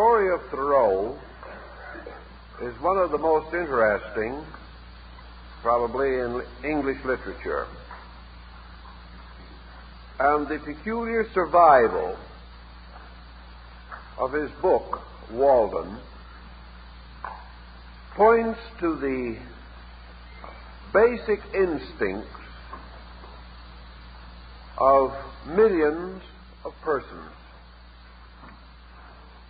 story of Thoreau is one of the most interesting, probably, in English literature. And the peculiar survival of his book, Walden, points to the basic instincts of millions of persons.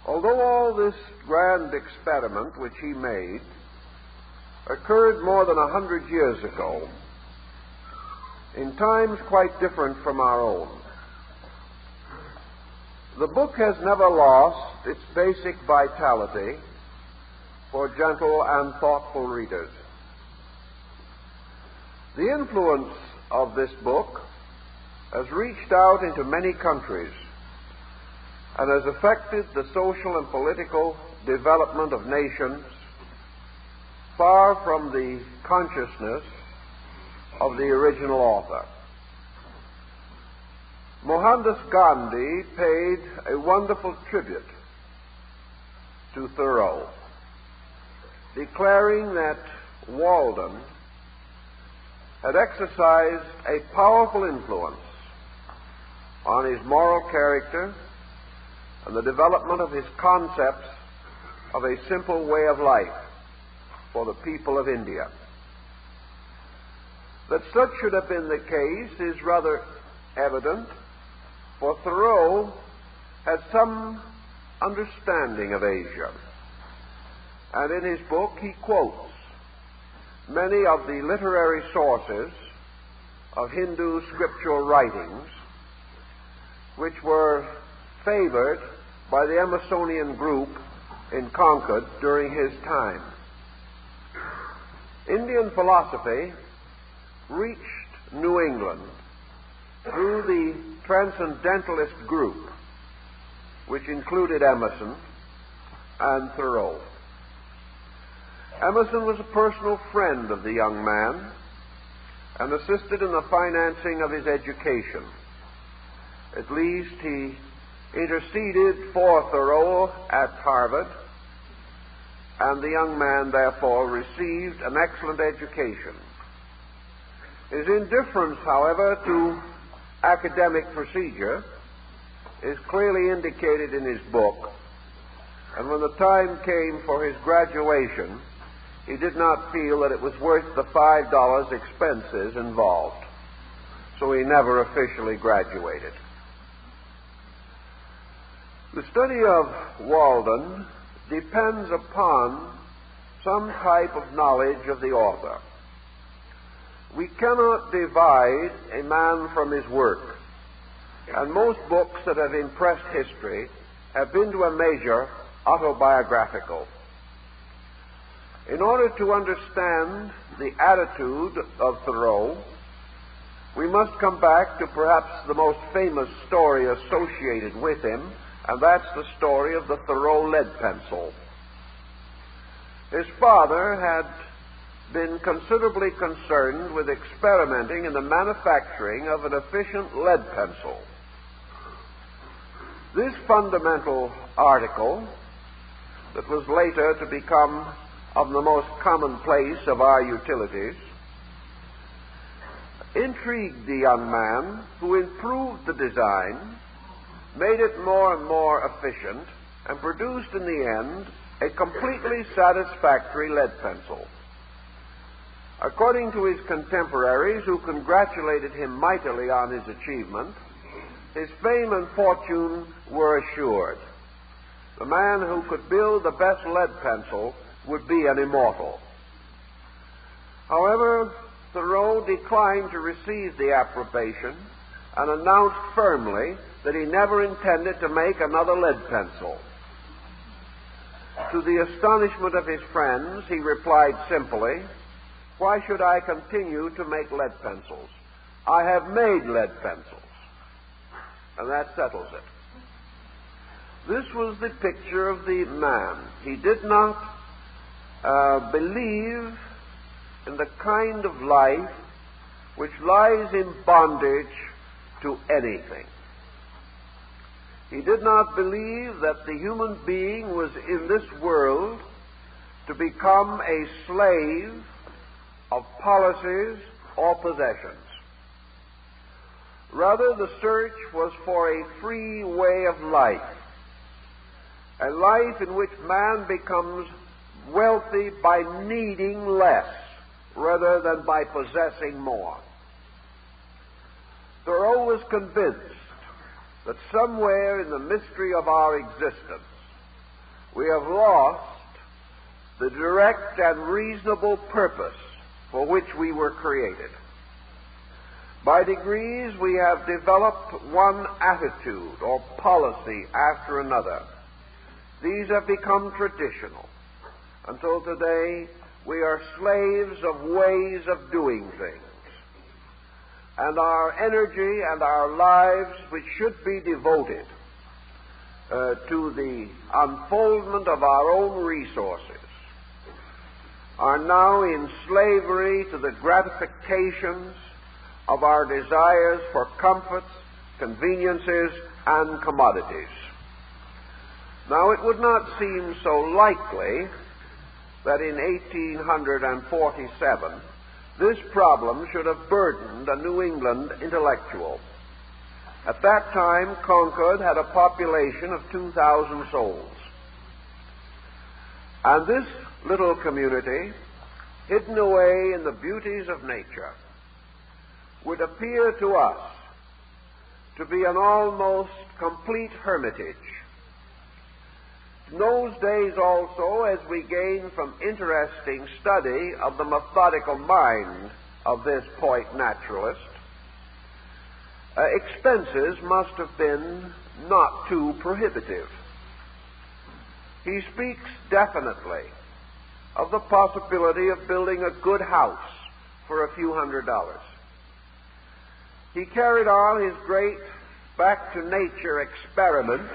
Although all this grand experiment which he made occurred more than 100 years ago, in times quite different from our own, the book has never lost its basic vitality for gentle and thoughtful readers. The influence of this book has reached out into many countries and has affected the social and political development of nations far from the consciousness of the original author. Mohandas Gandhi paid a wonderful tribute to Thoreau, declaring that Walden had exercised a powerful influence on his moral character and the development of his concepts of a simple way of life for the people of India. That such should have been the case is rather evident, for Thoreau had some understanding of Asia, and in his book he quotes many of the literary sources of Hindu scriptural writings which were favored by the Emersonian group in Concord during his time. Indian philosophy reached New England through the Transcendentalist group, which included Emerson and Thoreau. Emerson was a personal friend of the young man and assisted in the financing of his education. At least he interceded for Thoreau at Harvard, and the young man therefore received an excellent education. His indifference, however, to academic procedure is clearly indicated in his book, and when the time came for his graduation, he did not feel that it was worth the $5 expenses involved, so he never officially graduated. The study of Walden depends upon some type of knowledge of the author. We cannot divide a man from his work, and most books that have impressed history have been to a measure autobiographical. In order to understand the attitude of Thoreau, we must come back to perhaps the most famous story associated with him, and that's the story of the Thoreau lead pencil. His father had been considerably concerned with experimenting in the manufacturing of an efficient lead pencil. This fundamental article, that was later to become of the most commonplace of our utilities, intrigued the young man, who improved the design, made it more and more efficient, and produced in the end a completely satisfactory lead pencil. According to his contemporaries, who congratulated him mightily on his achievement, his fame and fortune were assured. The man who could build the best lead pencil would be an immortal. However, Thoreau declined to receive the approbation and announced firmly that he never intended to make another lead pencil. To the astonishment of his friends, he replied simply, "Why should I continue to make lead pencils? I have made lead pencils." And that settles it. This was the picture of the man. He did not believe in the kind of life which lies in bondage to anything. He did not believe that the human being was in this world to become a slave of policies or possessions. Rather, the search was for a free way of life, a life in which man becomes wealthy by needing less rather than by possessing more. Thoreau was convinced that somewhere in the mystery of our existence we have lost the direct and reasonable purpose for which we were created. By degrees, we have developed one attitude or policy after another. These have become traditional. Until today, we are slaves of ways of doing things. And our energy and our lives, which should be devoted to the unfoldment of our own resources, are now in slavery to the gratifications of our desires for comforts, conveniences, and commodities. Now, it would not seem so likely that in 1847 this problem should have burdened a New England intellectual. At that time, Concord had a population of 2,000 souls. And this little community, hidden away in the beauties of nature, would appear to us to be an almost complete hermitage. In those days also, as we gain from interesting study of the methodical mind of this point naturalist, expenses must have been not too prohibitive. He speaks definitely of the possibility of building a good house for a few $100s. He carried on his great back-to-nature experiment,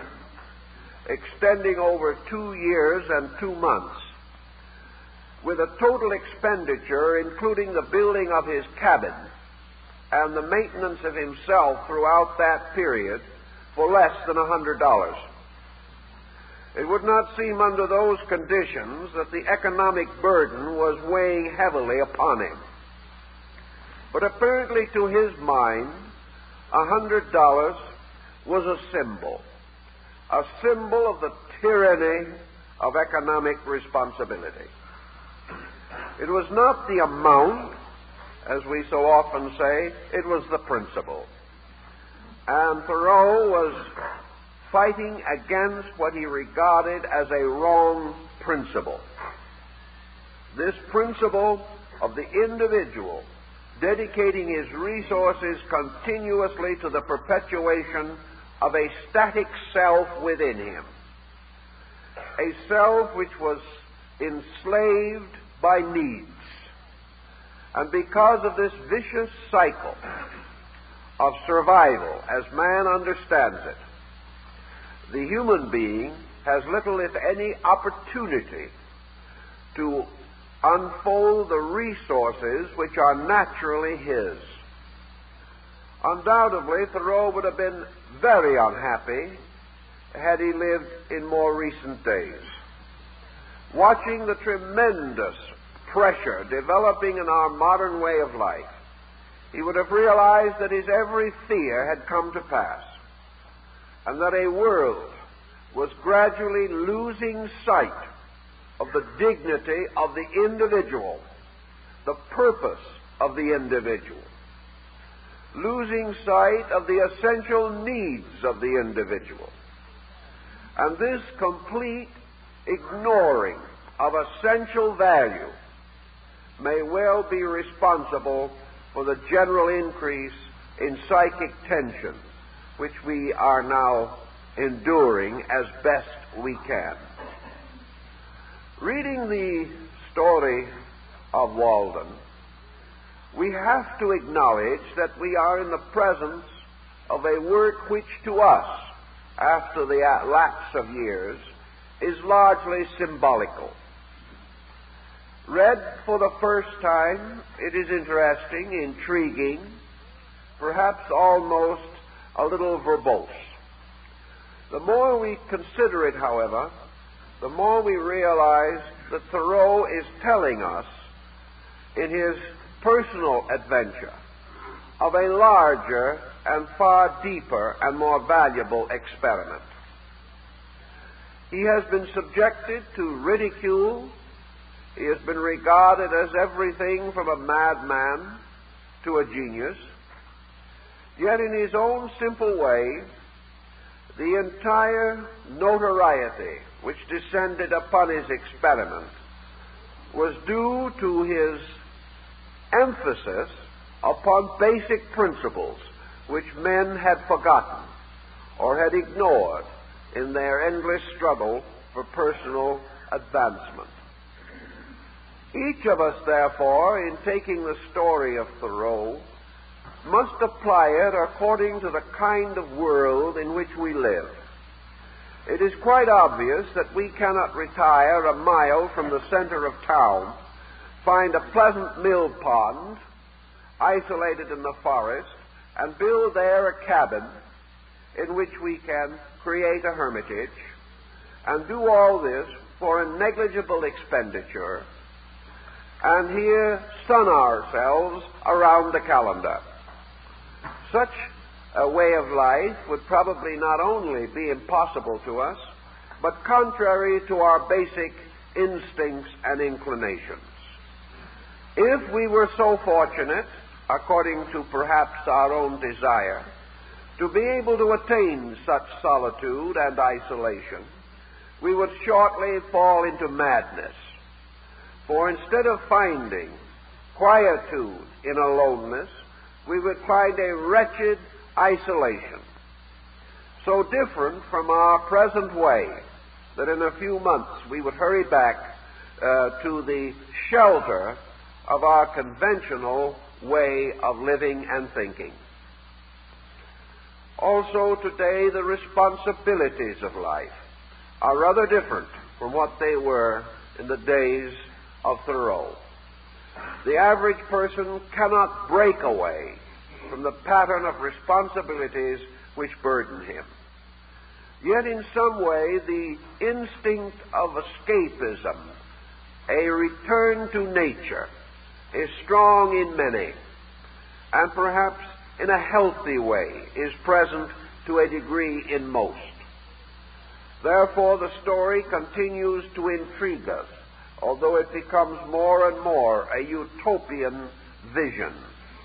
extending over 2 years and 2 months, with a total expenditure, including the building of his cabin and the maintenance of himself throughout that period, for less than $100. It would not seem under those conditions that the economic burden was weighing heavily upon him. But apparently to his mind, $100 was a symbol of the tyranny of economic responsibility. It was not the amount, as we so often say, it was the principle. And Thoreau was fighting against what he regarded as a wrong principle. This principle of the individual dedicating his resources continuously to the perpetuation of a static self within him, a self which was enslaved by needs. And because of this vicious cycle of survival, as man understands it, the human being has little, if any, opportunity to unfold the resources which are naturally his. Undoubtedly, Thoreau would have been very unhappy had he lived in more recent days. Watching the tremendous pressure developing in our modern way of life, he would have realized that his every fear had come to pass, and that a world was gradually losing sight of the dignity of the individual, the purpose of the individual, losing sight of the essential needs of the individual. And this complete ignoring of essential value may well be responsible for the general increase in psychic tension which we are now enduring as best we can. Reading the story of Walden, we have to acknowledge that we are in the presence of a work which to us, after the lapse of years, is largely symbolical. Read for the first time, it is interesting, intriguing, perhaps almost a little verbose. The more we consider it, however, the more we realize that Thoreau is telling us in his personal adventure of a larger and far deeper and more valuable experiment. He has been subjected to ridicule. He has been regarded as everything from a madman to a genius. Yet in his own simple way, the entire notoriety which descended upon his experiment was due to his emphasis upon basic principles which men had forgotten or had ignored in their endless struggle for personal advancement. Each of us, therefore, in taking the story of Thoreau, must apply it according to the kind of world in which we live. It is quite obvious that we cannot retire a mile from the center of town, find a pleasant mill pond, isolated in the forest, and build there a cabin in which we can create a hermitage, and do all this for a negligible expenditure, and here sun ourselves around the calendar. Such a way of life would probably not only be impossible to us, but contrary to our basic instincts and inclinations. If we were so fortunate, according to perhaps our own desire, to be able to attain such solitude and isolation, we would shortly fall into madness. For instead of finding quietude in aloneness, we would find a wretched isolation, so different from our present way that in a few months we would hurry back to the shelter of our conventional way of living and thinking. Also today, the responsibilities of life are rather different from what they were in the days of Thoreau. The average person cannot break away from the pattern of responsibilities which burden him. Yet in some way, the instinct of escapism, a return to nature, is strong in many, and perhaps in a healthy way is present to a degree in most. Therefore, the story continues to intrigue us, although it becomes more and more a utopian vision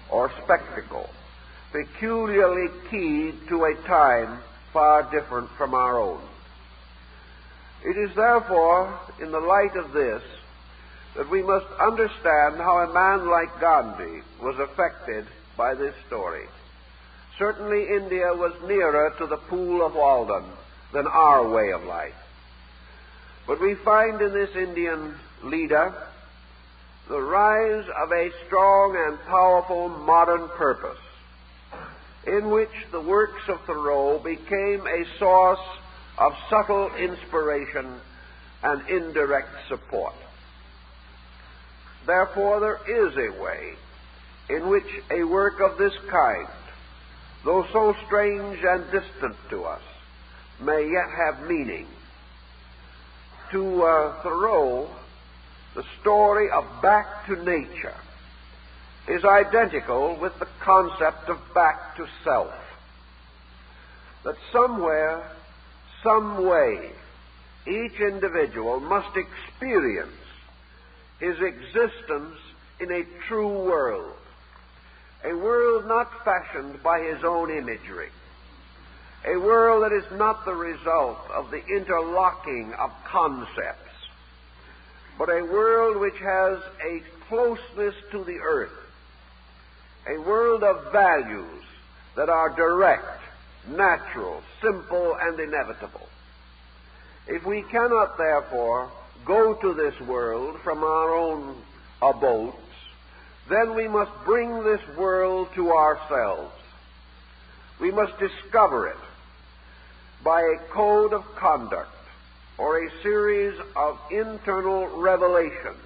or spectacle, peculiarly keyed to a time far different from our own. It is therefore in the light of this that we must understand how a man like Gandhi was affected by this story. Certainly India was nearer to the pool of Walden than our way of life. But we find in this Indian leader the rise of a strong and powerful modern purpose, in which the works of Thoreau became a source of subtle inspiration and indirect support. Therefore, there is a way in which a work of this kind, though so strange and distant to us, may yet have meaning. To Thoreau, the story of back to nature is identical with the concept of back to self. That somewhere, some way, each individual must experience his existence in a true world, a world not fashioned by his own imagery, a world that is not the result of the interlocking of concepts, but a world which has a closeness to the earth, a world of values that are direct, natural, simple, and inevitable. If we cannot, therefore, go to this world from our own abodes, then we must bring this world to ourselves. We must discover it by a code of conduct or a series of internal revelations,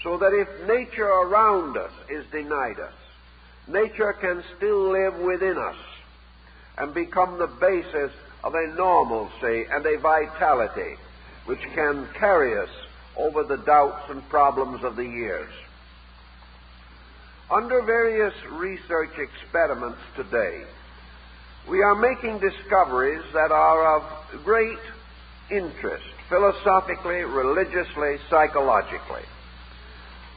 so that if nature around us is denied us, nature can still live within us and become the basis of a normalcy and a vitality which can carry us over the doubts and problems of the years. Under various research experiments today, we are making discoveries that are of great interest, philosophically, religiously, psychologically.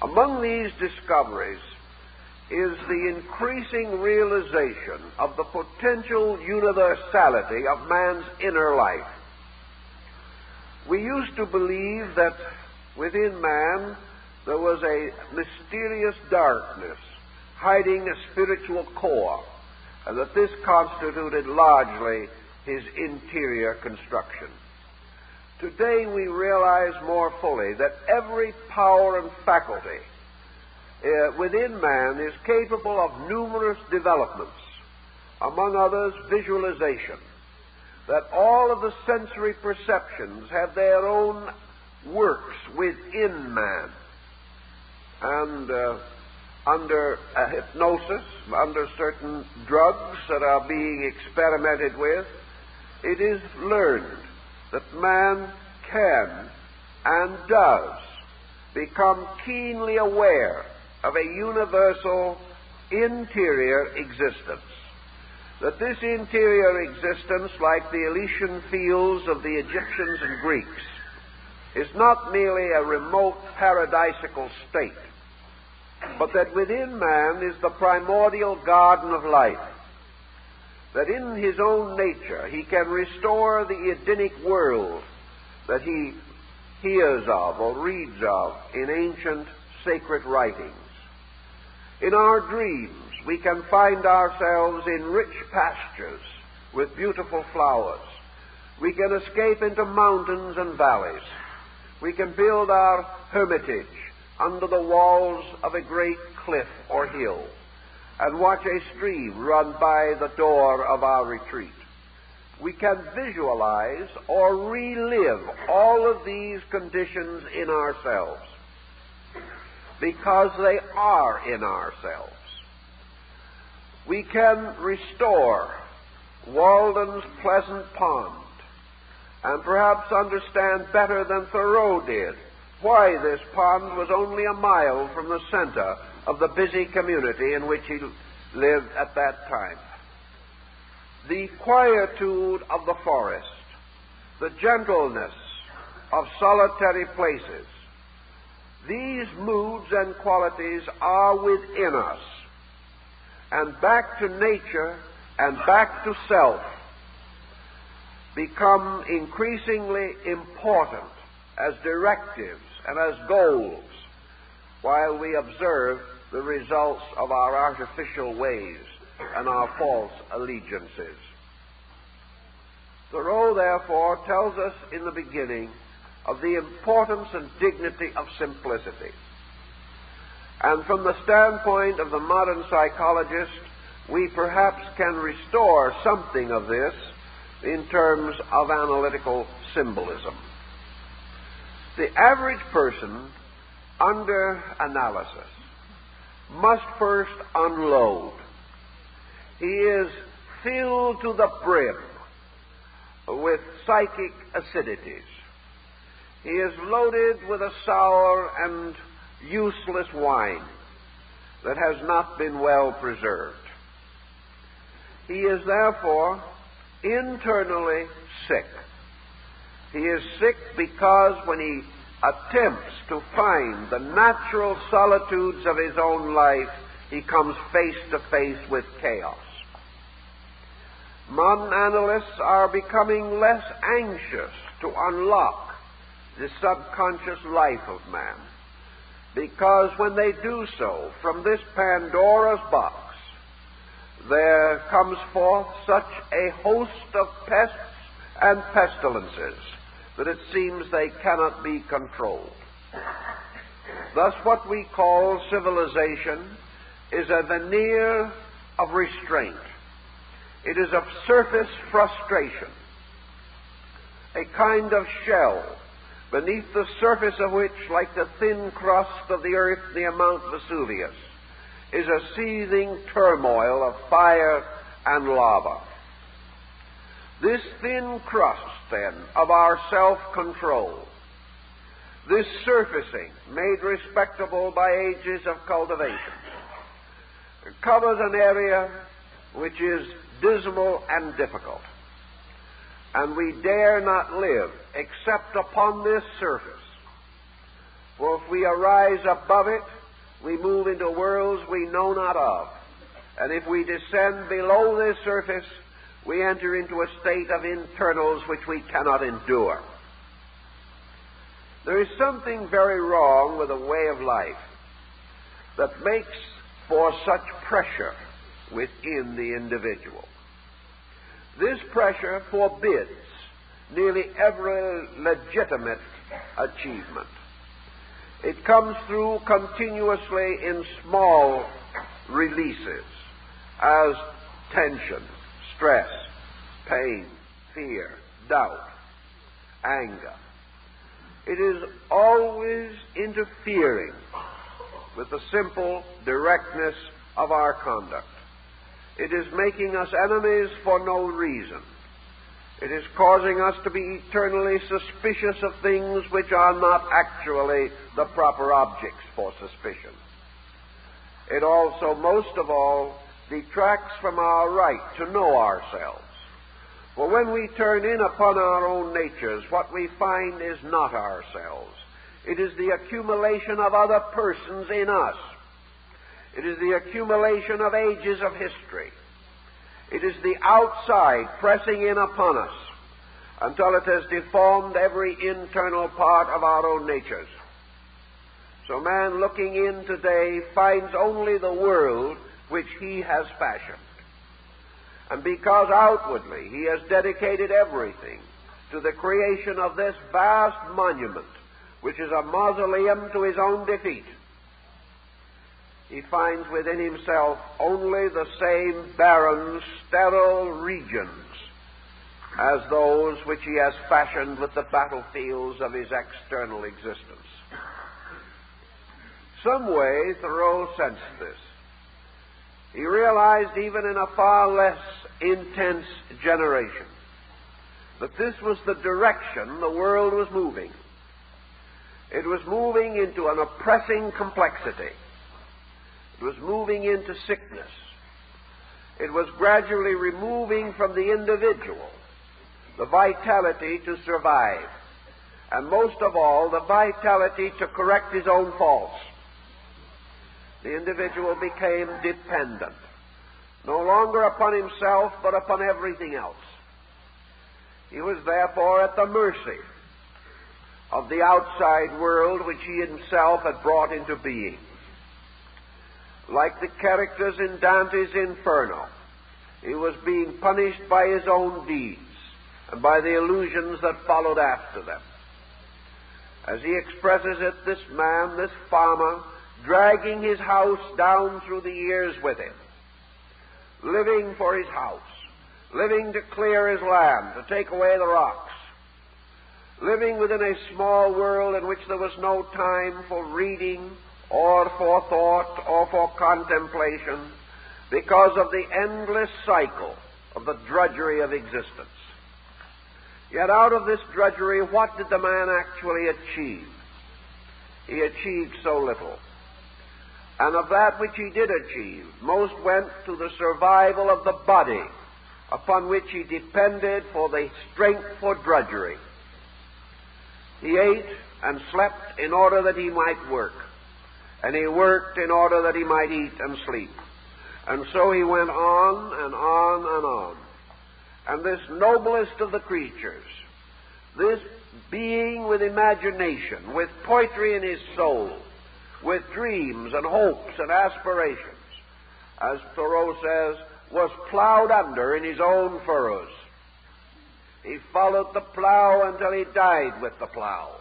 Among these discoveries is the increasing realization of the potential universality of man's inner life. We used to believe that within man there was a mysterious darkness hiding a spiritual core, and that this constituted largely his interior construction. Today we realize more fully that every power and faculty within man is capable of numerous developments, among others visualization, that all of the sensory perceptions have their own works within man. And under hypnosis, under certain drugs that are being experimented with, it is learned that man can and does become keenly aware of a universal interior existence. That this interior existence, like the Elysian fields of the Egyptians and Greeks, is not merely a remote paradisical state, but that within man is the primordial garden of life, that in his own nature he can restore the Edenic world that he hears of or reads of in ancient sacred writings. In our dreams, we can find ourselves in rich pastures with beautiful flowers. We can escape into mountains and valleys. We can build our hermitage under the walls of a great cliff or hill and watch a stream run by the door of our retreat. We can visualize or relive all of these conditions in ourselves because they are in ourselves. We can restore Walden's pleasant pond and perhaps understand better than Thoreau did why this pond was only a mile from the center of the busy community in which he lived at that time. The quietude of the forest, the gentleness of solitary places, these moods and qualities are within us, and back to nature and back to self become increasingly important as directives and as goals while we observe the results of our artificial ways and our false allegiances. Thoreau, therefore, tells us in the beginning of the importance and dignity of simplicity. And from the standpoint of the modern psychologist, we perhaps can restore something of this in terms of analytical symbolism. The average person under analysis must first unload. He is filled to the brim with psychic acidities. He is loaded with a sour and useless wine that has not been well preserved. He is therefore internally sick. He is sick because when he attempts to find the natural solitudes of his own life, he comes face to face with chaos. Modern analysts are becoming less anxious to unlock the subconscious life of man, because when they do so, from this Pandora's box, there comes forth such a host of pests and pestilences that it seems they cannot be controlled. Thus, what we call civilization is a veneer of restraint. It is of surface frustration, a kind of shell beneath the surface of which, like the thin crust of the earth near Mount Vesuvius, is a seething turmoil of fire and lava. This thin crust, then, of our self-control, this surfacing made respectable by ages of cultivation, covers an area which is dismal and difficult. And we dare not live except upon this surface. For if we arise above it, we move into worlds we know not of. And if we descend below this surface, we enter into a state of internals which we cannot endure. There is something very wrong with a way of life that makes for such pressure within the individual. This pressure forbids nearly every legitimate achievement. It comes through continuously in small releases as tension, stress, pain, fear, doubt, anger. It is always interfering with the simple directness of our conduct. It is making us enemies for no reason. It is causing us to be eternally suspicious of things which are not actually the proper objects for suspicion. It also, most of all, detracts from our right to know ourselves. For when we turn in upon our own natures, what we find is not ourselves. It is the accumulation of other persons in us. It is the accumulation of ages of history. It is the outside pressing in upon us until it has deformed every internal part of our own natures. So man looking in today finds only the world which he has fashioned. And because outwardly he has dedicated everything to the creation of this vast monument, which is a mausoleum to his own defeat, he finds within himself only the same barren, sterile regions as those which he has fashioned with the battlefields of his external existence. Some way Thoreau sensed this. He realized, even in a far less intense generation, that this was the direction the world was moving. It was moving into an oppressing complexity. It was moving into sickness. It was gradually removing from the individual the vitality to survive, and most of all, the vitality to correct his own faults. The individual became dependent, no longer upon himself, but upon everything else. He was therefore at the mercy of the outside world which he himself had brought into being. Like the characters in Dante's Inferno, he was being punished by his own deeds and by the illusions that followed after them. As he expresses it, this man, this farmer, dragging his house down through the years with him, living for his house, living to clear his land, to take away the rocks, living within a small world in which there was no time for reading or for thought or for contemplation because of the endless cycle of the drudgery of existence. Yet out of this drudgery, what did the man actually achieve? He achieved so little. And of that which he did achieve, most went to the survival of the body upon which he depended for the strength for drudgery. He ate and slept in order that he might work, and he worked in order that he might eat and sleep. And so he went on and on and on. And this noblest of the creatures, this being with imagination, with poetry in his soul, with dreams and hopes and aspirations, as Thoreau says, was plowed under in his own furrows. He followed the plow until he died with the plow.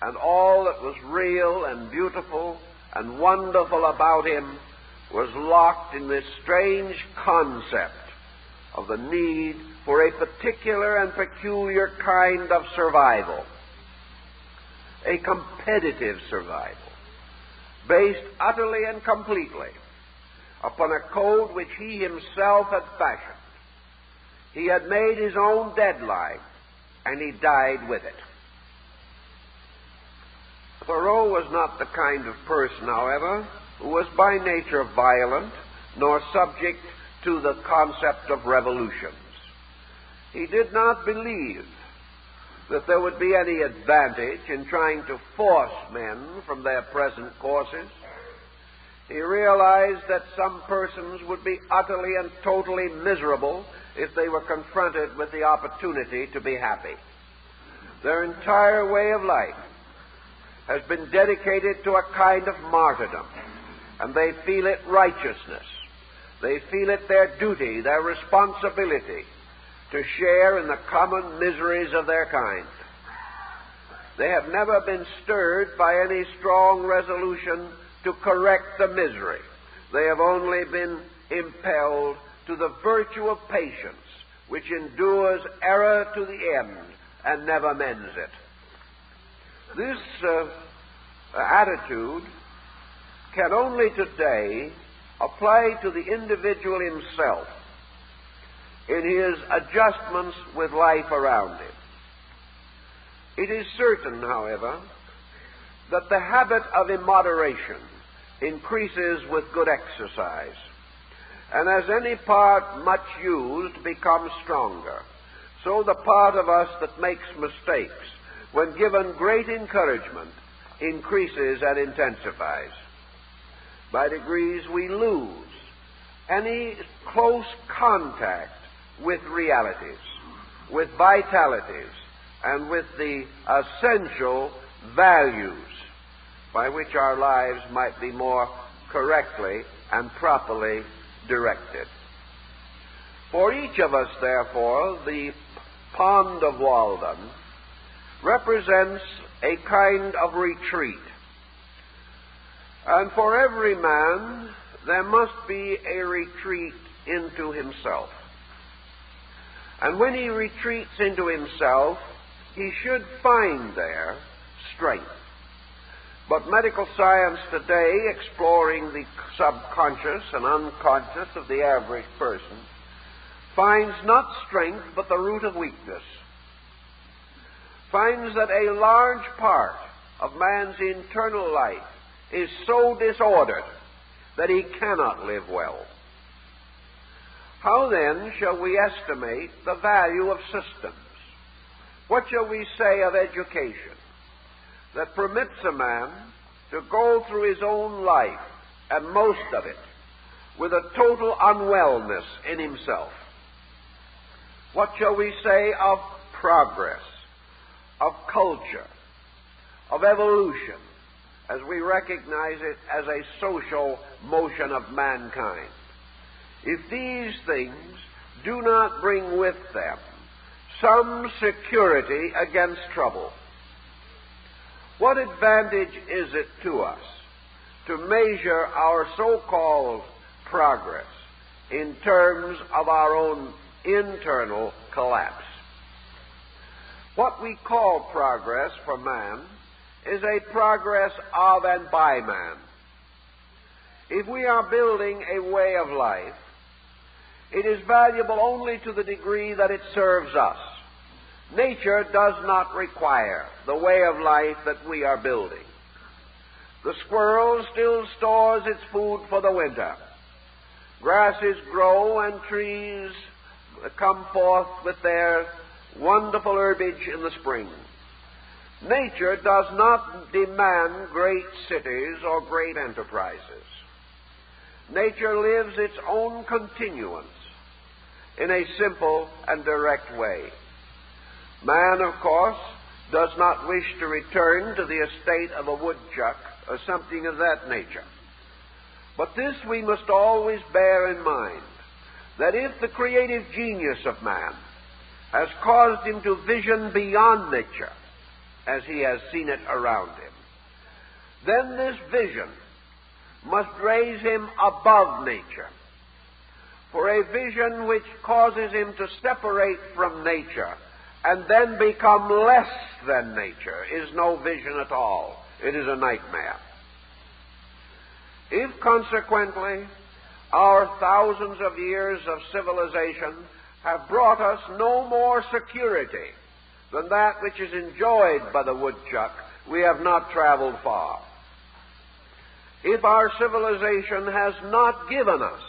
And all that was real and beautiful and wonderful about him was locked in this strange concept of the need for a particular and peculiar kind of survival, a competitive survival, based utterly and completely upon a code which he himself had fashioned. He had made his own deadline, and he died with it. Thoreau was not the kind of person, however, who was by nature violent, nor subject to the concept of revolutions. He did not believe that there would be any advantage in trying to force men from their present courses. He realized that some persons would be utterly and totally miserable if they were confronted with the opportunity to be happy. Their entire way of life has been dedicated to a kind of martyrdom, and they feel it righteousness. They feel it their duty, their responsibility, to share in the common miseries of their kind. They have never been stirred by any strong resolution to correct the misery. They have only been impelled to the virtue of patience, which endures error to the end and never mends it. This attitude can only today apply to the individual himself in his adjustments with life around him. It is certain, however, that the habit of immoderation increases with good exercise, and as any part much used becomes stronger, so the part of us that makes mistakes, when given great encouragement, increases and intensifies. By degrees we lose any close contact with realities, with vitalities, and with the essential values by which our lives might be more correctly and properly directed. For each of us, therefore, the Pond of Walden represents a kind of retreat. And for every man, there must be a retreat into himself. And when he retreats into himself, he should find there strength. But medical science today, exploring the subconscious and unconscious of the average person, finds not strength but the root of weakness. Finds that a large part of man's internal life is so disordered that he cannot live well. How then shall we estimate the value of systems? What shall we say of education that permits a man to go through his own life, and most of it, with a total unwellness in himself? What shall we say of progress, of culture, of evolution, as we recognize it as a social motion of mankind? If these things do not bring with them some security against trouble, what advantage is it to us to measure our so-called progress in terms of our own internal collapse? What we call progress for man is a progress of and by man. If we are building a way of life, it is valuable only to the degree that it serves us. Nature does not require the way of life that we are building. The squirrel still stores its food for the winter. Grasses grow and trees come forth with their wonderful herbage in the spring. Nature does not demand great cities or great enterprises. Nature lives its own continuance in a simple and direct way. Man, of course, does not wish to return to the estate of a woodchuck or something of that nature. But this we must always bear in mind, that if the creative genius of man has caused him to vision beyond nature, as he has seen it around him, then this vision must raise him above nature. For a vision which causes him to separate from nature and then become less than nature is no vision at all. It is a nightmare. If, consequently, our thousands of years of civilization have brought us no more security than that which is enjoyed by the woodchuck, we have not traveled far. If our civilization has not given us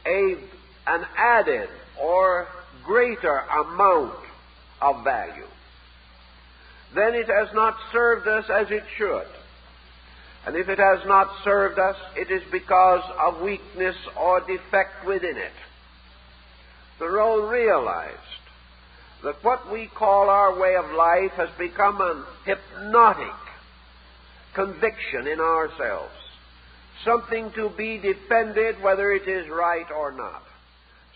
an added or greater amount of value, then it has not served us as it should. And if it has not served us, it is because of weakness or defect within it. Thoreau realized that what we call our way of life has become an hypnotic conviction in ourselves, something to be defended whether it is right or not,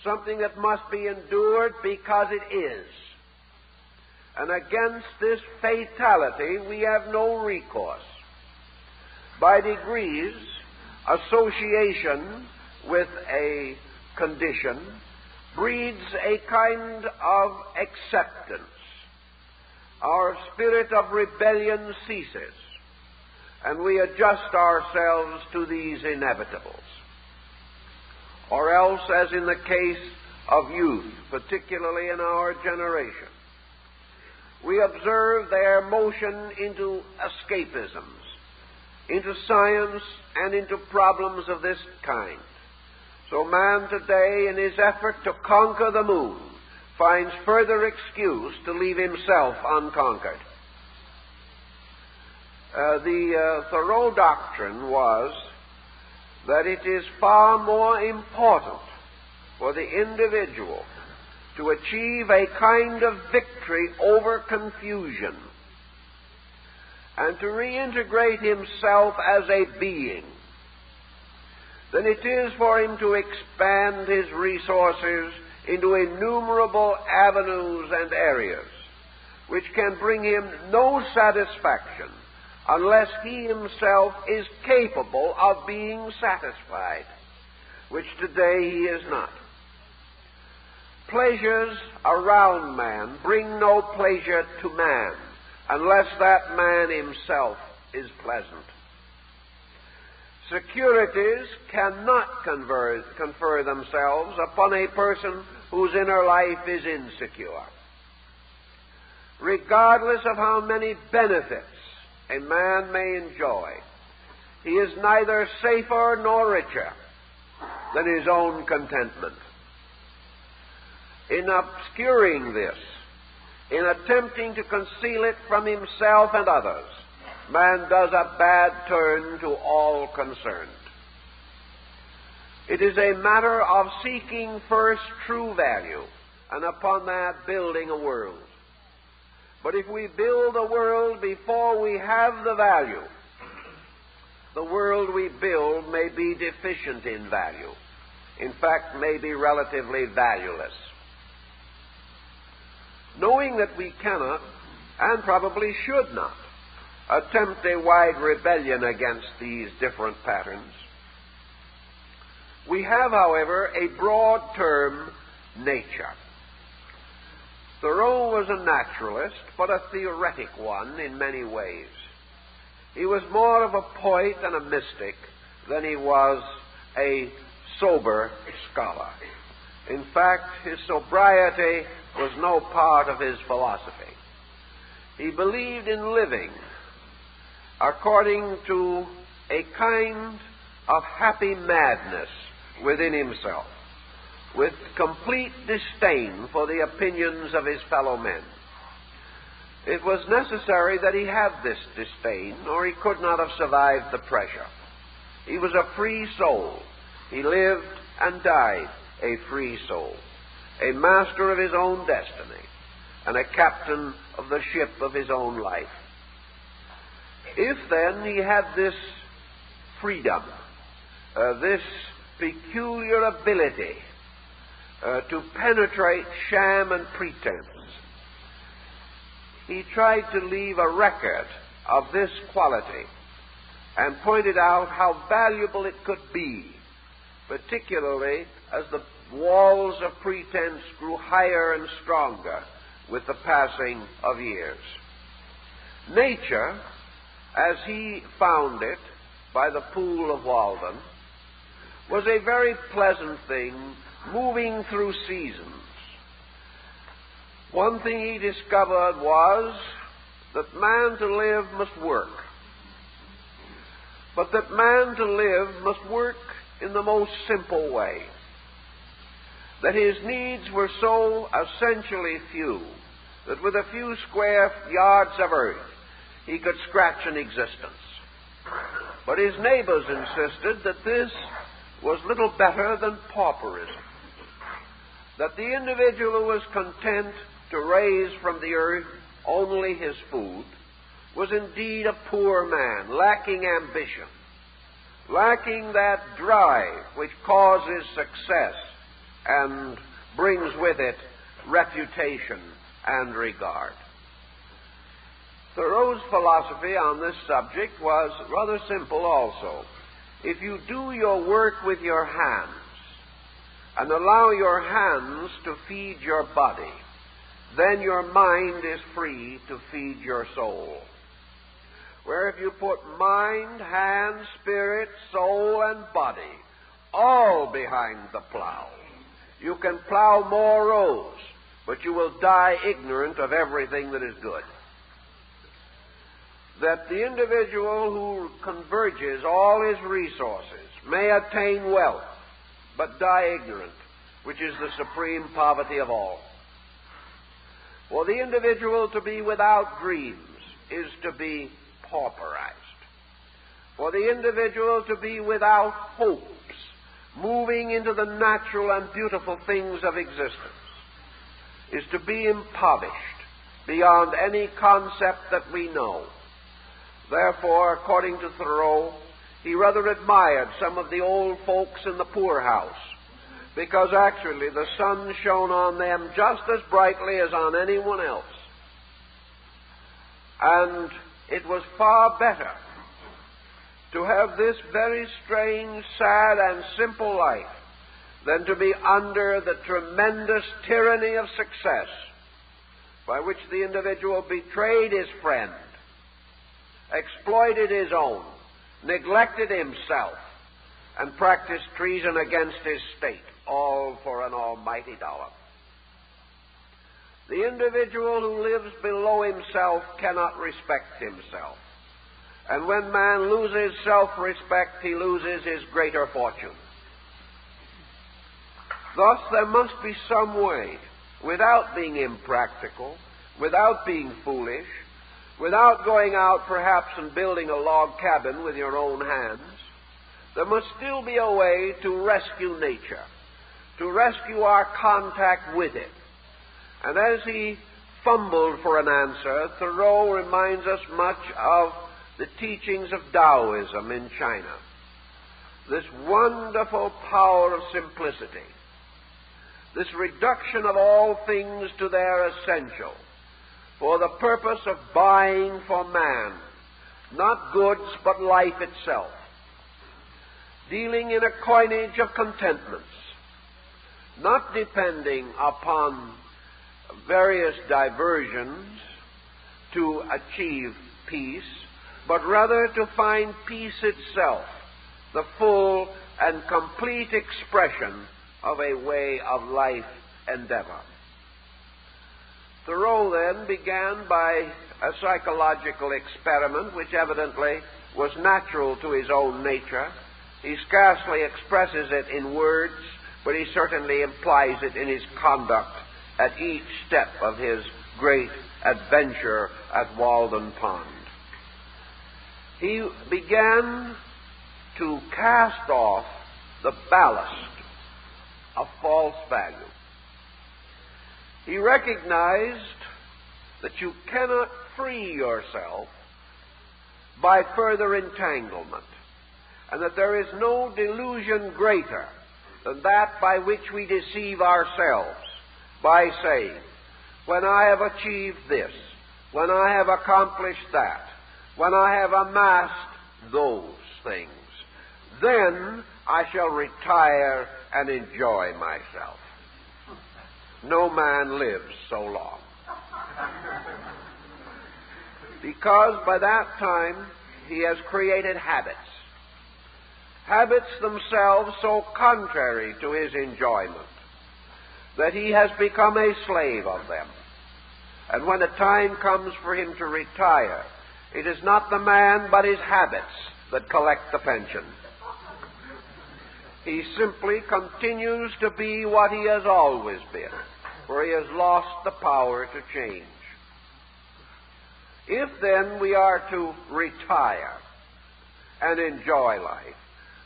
something that must be endured because it is. And against this fatality we have no recourse. By degrees, association with a condition breeds a kind of acceptance. Our spirit of rebellion ceases, and we adjust ourselves to these inevitables. Or else, as in the case of youth, particularly in our generation, we observe their motion into escapisms, into science, and into problems of this kind. So man today, in his effort to conquer the moon, finds further excuse to leave himself unconquered. The Thoreau doctrine was that it is far more important for the individual to achieve a kind of victory over confusion and to reintegrate himself as a being than it is for him to expand his resources into innumerable avenues and areas which can bring him no satisfaction unless he himself is capable of being satisfied, which today he is not. Pleasures around man bring no pleasure to man unless that man himself is pleasant. Securities cannot confer themselves upon a person whose inner life is insecure. Regardless of how many benefits a man may enjoy, he is neither safer nor richer than his own contentment. In obscuring this, in attempting to conceal it from himself and others, man does a bad turn to all concerned. It is a matter of seeking first true value, and upon that building a world. But if we build a world before we have the value, the world we build may be deficient in value. In fact, may be relatively valueless. Knowing that we cannot, and probably should not, attempt a wide rebellion against these different patterns, we have, however, a broad term, nature. Thoreau was a naturalist, but a theoretic one in many ways. He was more of a poet and a mystic than he was a sober scholar. In fact, his sobriety was no part of his philosophy. He believed in living according to a kind of happy madness within himself, with complete disdain for the opinions of his fellow men. It was necessary that he have this disdain, or he could not have survived the pressure. He was a free soul. He lived and died a free soul, a master of his own destiny, and a captain of the ship of his own life. If then he had this freedom, this peculiar ability to penetrate sham and pretense, he tried to leave a record of this quality and pointed out how valuable it could be, particularly as the walls of pretense grew higher and stronger with the passing of years. Nature, as he found it by the pool of Walden, was a very pleasant thing moving through seasons. One thing he discovered was that man to live must work, but that man to live must work in the most simple way, that his needs were so essentially few that with a few square yards of earth he could scratch an existence. But his neighbors insisted that this was little better than pauperism, that the individual who was content to raise from the earth only his food was indeed a poor man, lacking ambition, lacking that drive which causes success and brings with it reputation and regard. Thoreau's philosophy on this subject was rather simple also. If you do your work with your hands and allow your hands to feed your body, then your mind is free to feed your soul. Where if you put mind, hand, spirit, soul, and body all behind the plow, you can plow more rows, but you will die ignorant of everything that is good. That the individual who converges all his resources may attain wealth, but die ignorant, which is the supreme poverty of all. For the individual to be without dreams is to be pauperized. For the individual to be without hopes, moving into the natural and beautiful things of existence, is to be impoverished beyond any concept that we know. Therefore, according to Thoreau, he rather admired some of the old folks in the poorhouse, because actually the sun shone on them just as brightly as on anyone else. And it was far better to have this very strange, sad, and simple life than to be under the tremendous tyranny of success, by which the individual betrayed his friend, exploited his own, neglected himself, and practiced treason against his state, all for an almighty dollar. The individual who lives below himself cannot respect himself. And when man loses self-respect, he loses his greater fortune. Thus, there must be some way, without being impractical, without being foolish, without going out perhaps and building a log cabin with your own hands, there must still be a way to rescue nature, to rescue our contact with it. And as he fumbled for an answer, Thoreau reminds us much of the teachings of Taoism in China. This wonderful power of simplicity, this reduction of all things to their essential, for the purpose of buying for man, not goods but life itself, dealing in a coinage of contentments, not depending upon various diversions to achieve peace, but rather to find peace itself, the full and complete expression of a way of life endeavor. Thoreau then began by a psychological experiment which evidently was natural to his own nature. He scarcely expresses it in words, but he certainly implies it in his conduct at each step of his great adventure at Walden Pond. He began to cast off the ballast of false value. He recognized that you cannot free yourself by further entanglement, and that there is no delusion greater than that by which we deceive ourselves by saying, when I have achieved this, when I have accomplished that, when I have amassed those things, then I shall retire and enjoy myself. No man lives so long. Because by that time he has created habits themselves so contrary to his enjoyment, that he has become a slave of them. And when the time comes for him to retire, it is not the man but his habits that collect the pension. He simply continues to be what he has always been, for he has lost the power to change. If then we are to retire and enjoy life,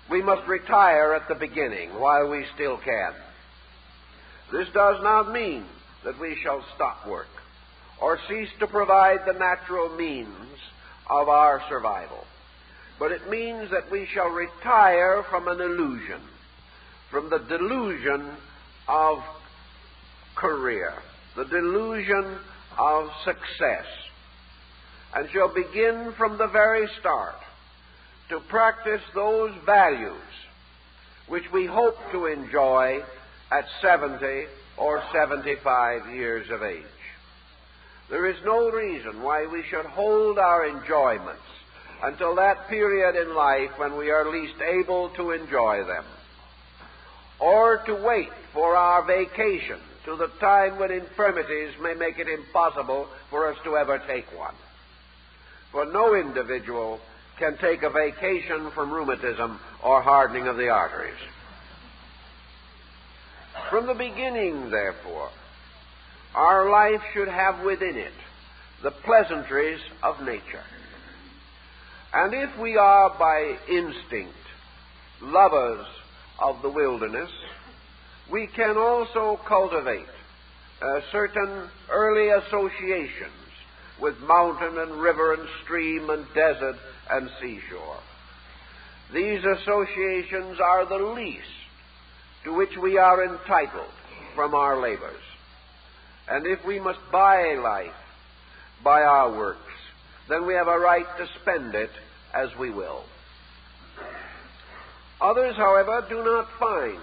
we must retire at the beginning while we still can. This does not mean that we shall stop work or cease to provide the natural means of our survival. But it means that we shall retire from an illusion, from the delusion of career, the delusion of success, and shall begin from the very start to practice those values which we hope to enjoy at 70 or 75 years of age. There is no reason why we should hold our enjoyments until that period in life when we are least able to enjoy them, or to wait for our vacation to the time when infirmities may make it impossible for us to ever take one. For no individual can take a vacation from rheumatism or hardening of the arteries. From the beginning, therefore, our life should have within it the pleasantries of nature. And if we are by instinct lovers of the wilderness, we can also cultivate certain early associations with mountain and river and stream and desert and seashore. These associations are the least to which we are entitled from our labors. And if we must buy life by our works, then we have a right to spend it as we will. Others, however, do not find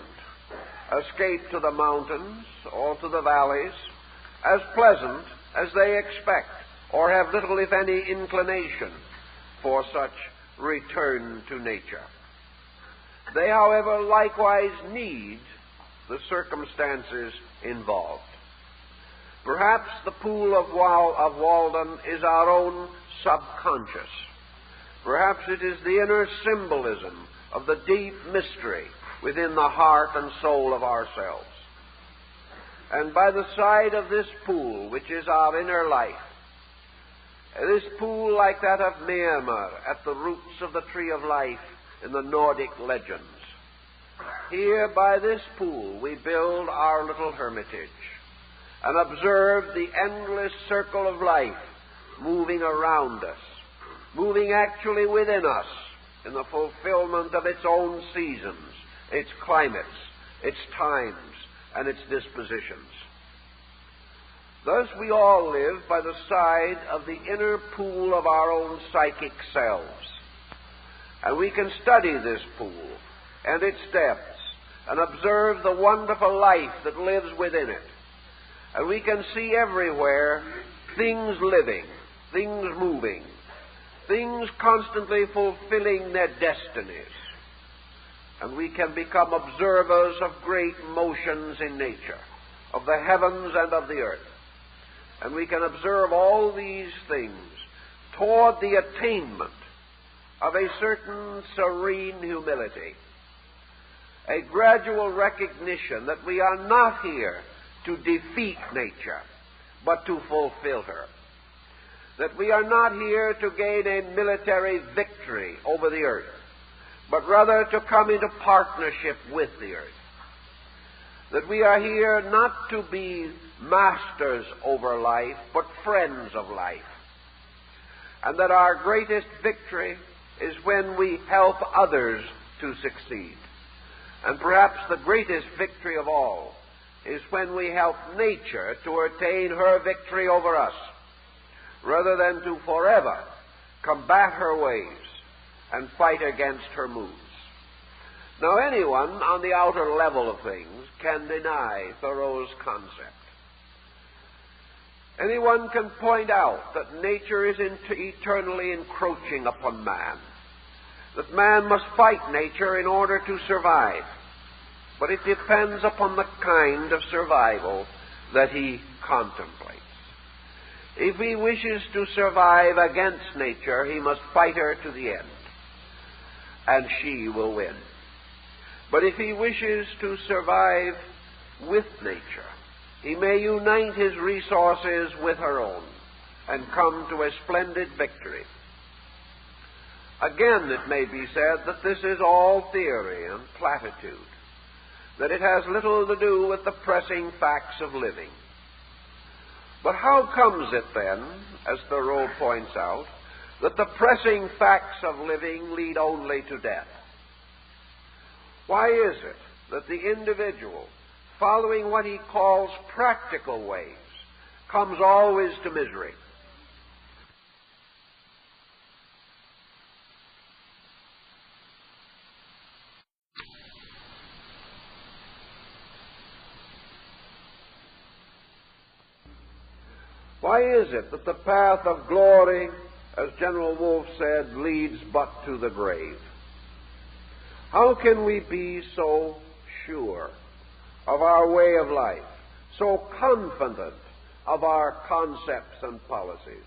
escape to the mountains or to the valleys as pleasant as they expect, or have little, if any, inclination for such return to nature. They, however, likewise need the circumstances involved. Perhaps the pool of Walden is our own subconscious. Perhaps it is the inner symbolism of the deep mystery within the heart and soul of ourselves. And by the side of this pool, which is our inner life, this pool like that of Mimir at the roots of the tree of life in the Nordic legends, here by this pool we build our little hermitage and observe the endless circle of life moving around us, moving actually within us in the fulfillment of its own seasons, its climates, its times, and its dispositions. Thus we all live by the side of the inner pool of our own psychic selves. And we can study this pool and its depths and observe the wonderful life that lives within it. And we can see everywhere things living, things moving, things constantly fulfilling their destinies. And we can become observers of great motions in nature, of the heavens and of the earth. And we can observe all these things toward the attainment of a certain serene humility, a gradual recognition that we are not here to defeat nature, but to fulfill her. That we are not here to gain a military victory over the earth, but rather to come into partnership with the earth. That we are here not to be masters over life, but friends of life. And that our greatest victory is when we help others to succeed. And perhaps the greatest victory of all is when we help nature to attain her victory over us, rather than to forever combat her ways and fight against her moves. Now, anyone on the outer level of things can deny Thoreau's concept. Anyone can point out that nature is eternally encroaching upon man, that man must fight nature in order to survive, but it depends upon the kind of survival that he contemplates. If he wishes to survive against nature, he must fight her to the end, and she will win. But if he wishes to survive with nature, he may unite his resources with her own and come to a splendid victory. Again, it may be said that this is all theory and platitude, that it has little to do with the pressing facts of living. But how comes it then, as Thoreau points out, that the pressing facts of living lead only to death? Why is it that the individual, following what he calls practical ways, comes always to misery? Why is it that the path of glory, as General Wolfe said, leads but to the grave? How can we be so sure of our way of life, so confident of our concepts and policies,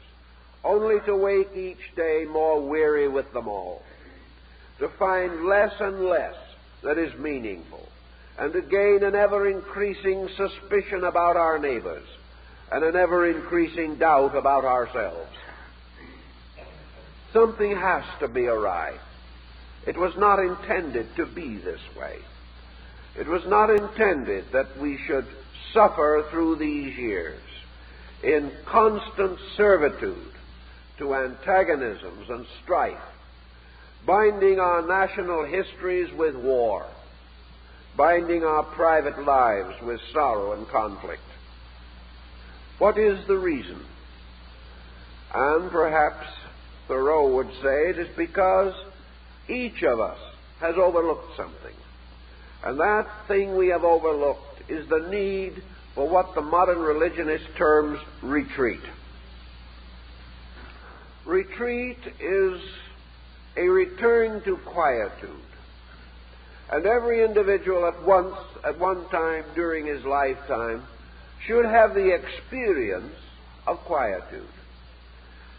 only to wake each day more weary with them all, to find less and less that is meaningful, and to gain an ever-increasing suspicion about our neighbors, and an ever-increasing doubt about ourselves? Something has to be awry. It was not intended to be this way. It was not intended that we should suffer through these years in constant servitude to antagonisms and strife, binding our national histories with war, binding our private lives with sorrow and conflict. What is the reason? And perhaps Thoreau would say it is because each of us has overlooked something. And that thing we have overlooked is the need for what the modern religionist terms retreat. Retreat is a return to quietude. And every individual at one time during his lifetime, should have the experience of quietude.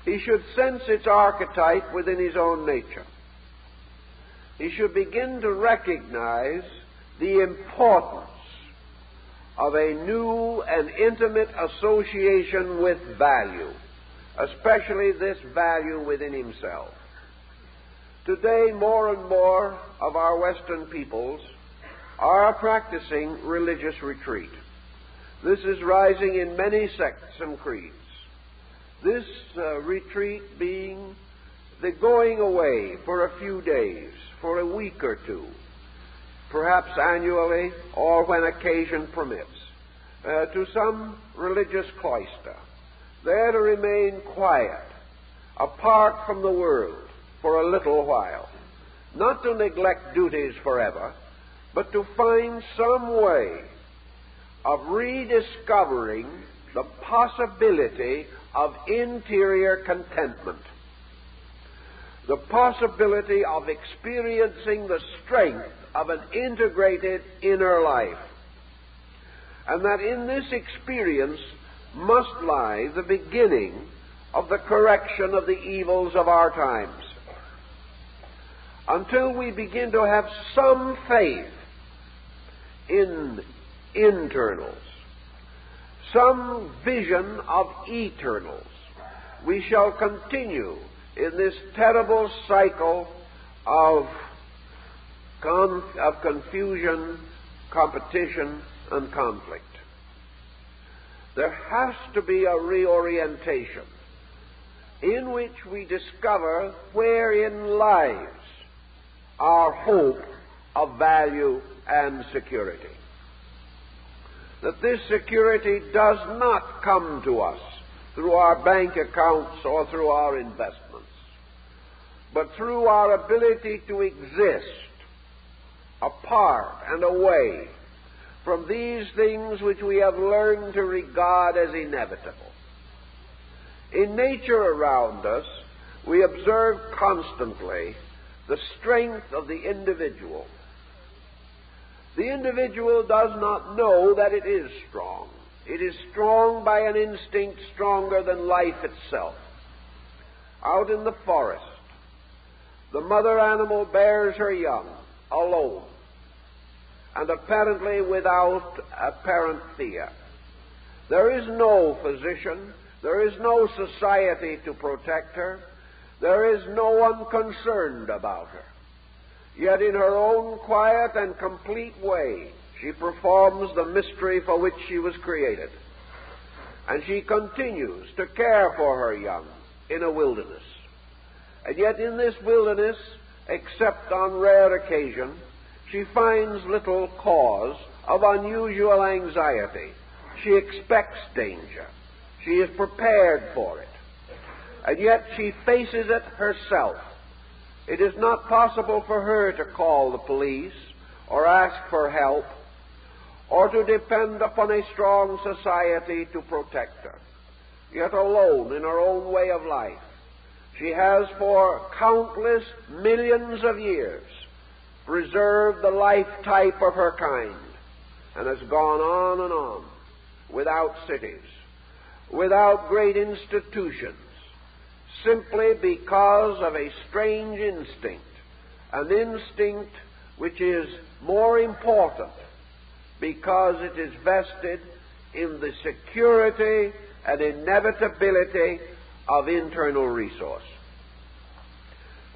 He should sense its archetype within his own nature. He should begin to recognize the importance of a new and intimate association with value, especially this value within himself. Today, more and more of our Western peoples are practicing religious retreat. This is rising in many sects and creeds. This retreat being the going away for a few days, for a week or two, perhaps annually or when occasion permits, to some religious cloister, there to remain quiet, apart from the world for a little while, not to neglect duties forever, but to find some way of rediscovering the possibility of interior contentment, the possibility of experiencing the strength of an integrated inner life, and that in this experience must lie the beginning of the correction of the evils of our times. Until we begin to have some faith in internals, some vision of eternals, we shall continue in this terrible cycle of confusion, competition, and conflict. There has to be a reorientation in which we discover wherein lies our hope of value and security. That this security does not come to us through our bank accounts or through our investments, but through our ability to exist apart and away from these things which we have learned to regard as inevitable. In nature around us, we observe constantly the strength of the individual, The individual does not know that it is strong. It is strong by an instinct stronger than life itself. Out in the forest, the mother animal bears her young alone, and apparently without apparent fear. There is no physician, there is no society to protect her, there is no one concerned about her. Yet in her own quiet and complete way, she performs the mystery for which she was created. And she continues to care for her young in a wilderness. And yet in this wilderness, except on rare occasion, she finds little cause of unusual anxiety. She expects danger. She is prepared for it. And yet she faces it herself. It is not possible for her to call the police or ask for help or to depend upon a strong society to protect her. Yet alone in her own way of life, she has for countless millions of years preserved the life type of her kind and has gone on and on without cities, without great institutions, simply because of a strange instinct, an instinct which is more important because it is vested in the security and inevitability of internal resource.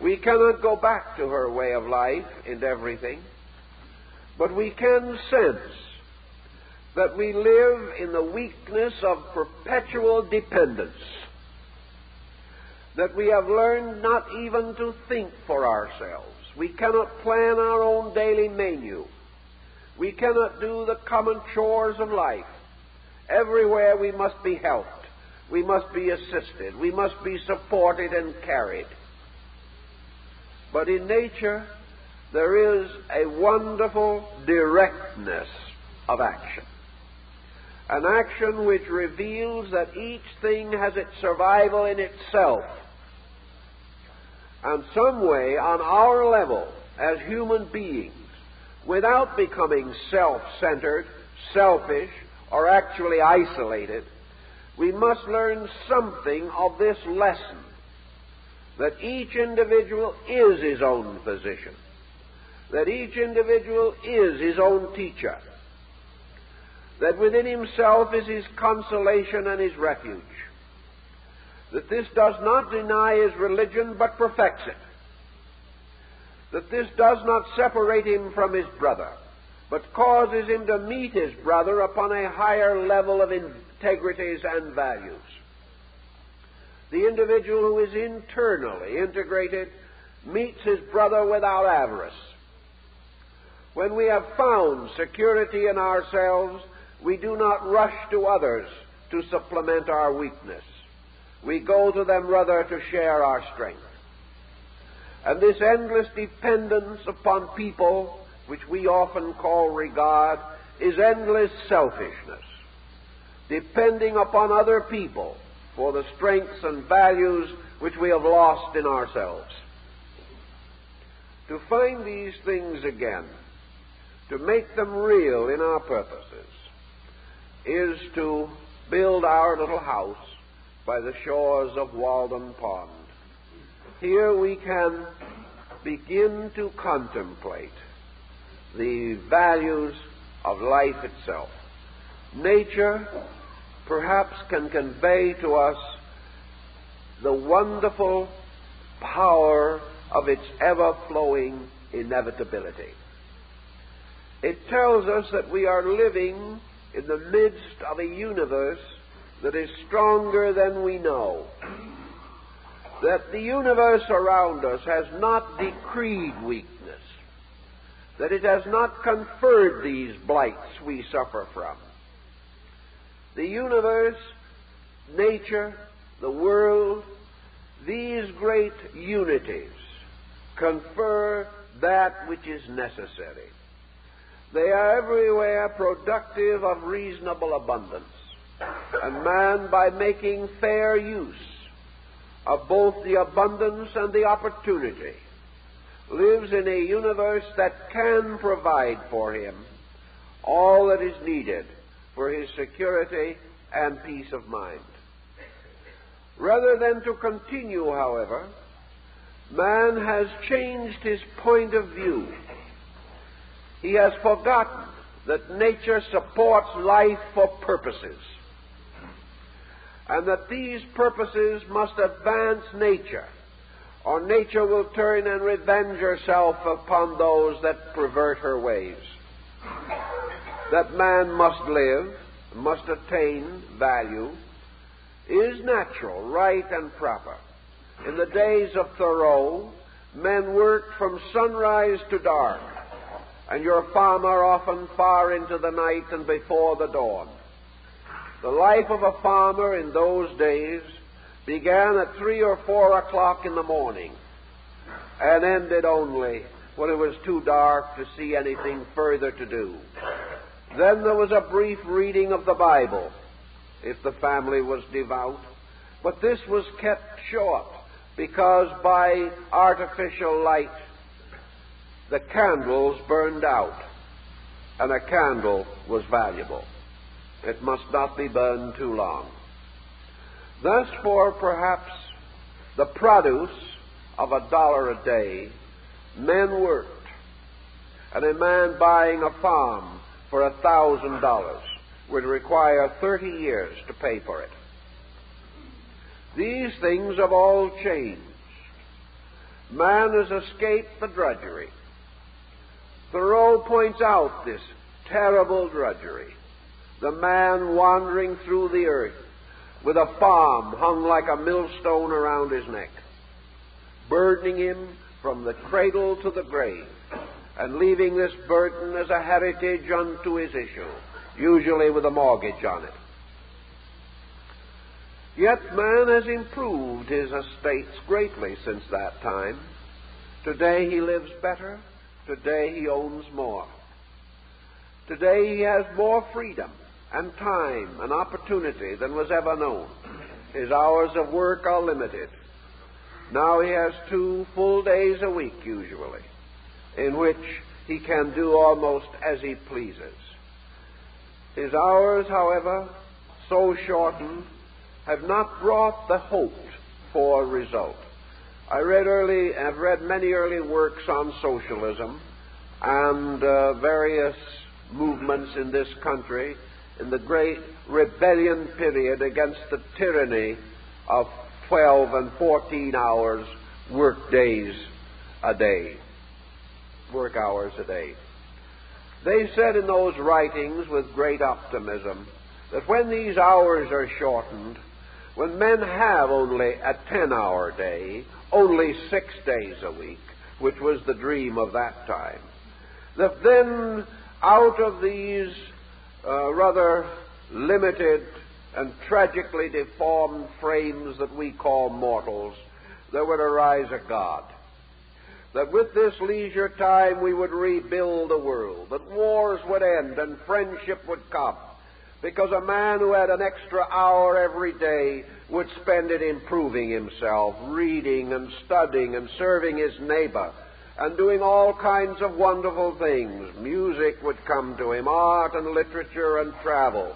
We cannot go back to her way of life in everything, but we can sense that we live in the weakness of perpetual dependence, that we have learned not even to think for ourselves. We cannot plan our own daily menu. We cannot do the common chores of life. Everywhere we must be helped. We must be assisted. We must be supported and carried. But in nature, there is a wonderful directness of action. An action which reveals that each thing has its survival in itself. And some way, on our level, as human beings, without becoming self-centered, selfish, or actually isolated, we must learn something of this lesson, that each individual is his own physician, that each individual is his own teacher, that within himself is his consolation and his refuge, that this does not deny his religion but perfects it, that this does not separate him from his brother, but causes him to meet his brother upon a higher level of integrities and values. The individual who is internally integrated meets his brother without avarice. When we have found security in ourselves, we do not rush to others to supplement our weakness. We go to them rather to share our strength. And this endless dependence upon people, which we often call regard, is endless selfishness, depending upon other people for the strengths and values which we have lost in ourselves. To find these things again, to make them real in our purposes, is to build our little house by the shores of Walden Pond. Here we can begin to contemplate the values of life itself. Nature perhaps can convey to us the wonderful power of its ever-flowing inevitability. It tells us that we are living in the midst of a universe that is stronger than we know, that the universe around us has not decreed weakness, that it has not conferred these blights we suffer from. The universe, nature, the world, these great unities confer that which is necessary. They are everywhere productive of reasonable abundance, and man, by making fair use of both the abundance and the opportunity, lives in a universe that can provide for him all that is needed for his security and peace of mind. Rather than to continue, however, man has changed his point of view. He has forgotten that nature supports life for purposes, and that these purposes must advance nature, or nature will turn and revenge herself upon those that pervert her ways. That man must live, must attain value, is natural, right, and proper. In the days of Thoreau, men worked from sunrise to dark, and your farmer often far into the night and before the dawn. The life of a farmer in those days began at 3 or 4 o'clock in the morning and ended only when it was too dark to see anything further to do. Then there was a brief reading of the Bible, if the family was devout, but this was kept short because by artificial light the candles burned out, and a candle was valuable. It must not be burned too long. Thus, for perhaps the produce of $1 a day, men worked, and a man buying a farm for $1,000 would require 30 years to pay for it. These things have all changed. Man has escaped the drudgery. Thoreau points out this terrible drudgery. The man wandering through the earth with a farm hung like a millstone around his neck, burdening him from the cradle to the grave, and leaving this burden as a heritage unto his issue, usually with a mortgage on it. Yet man has improved his estates greatly since that time. Today he lives better. Today he owns more. Today he has more freedom and time and opportunity than was ever known. His hours of work are limited. Now he has 2 full days a week, usually, in which he can do almost as he pleases. His hours, however, so shortened, have not brought the hoped-for result. I've read many early works on socialism and various movements in this country in the great rebellion period against the tyranny of 12 and 14 hours work hours a day. They said in those writings with great optimism that when these hours are shortened, when men have only a 10-hour day, only 6 days a week, which was the dream of that time, that then out of these rather limited and tragically deformed frames that we call mortals, there would arise a God. That with this leisure time we would rebuild the world, that wars would end and friendship would come, because a man who had an extra hour every day would spend it improving himself, reading and studying and serving his neighbor, and doing all kinds of wonderful things. Music would come to him, art and literature and travel.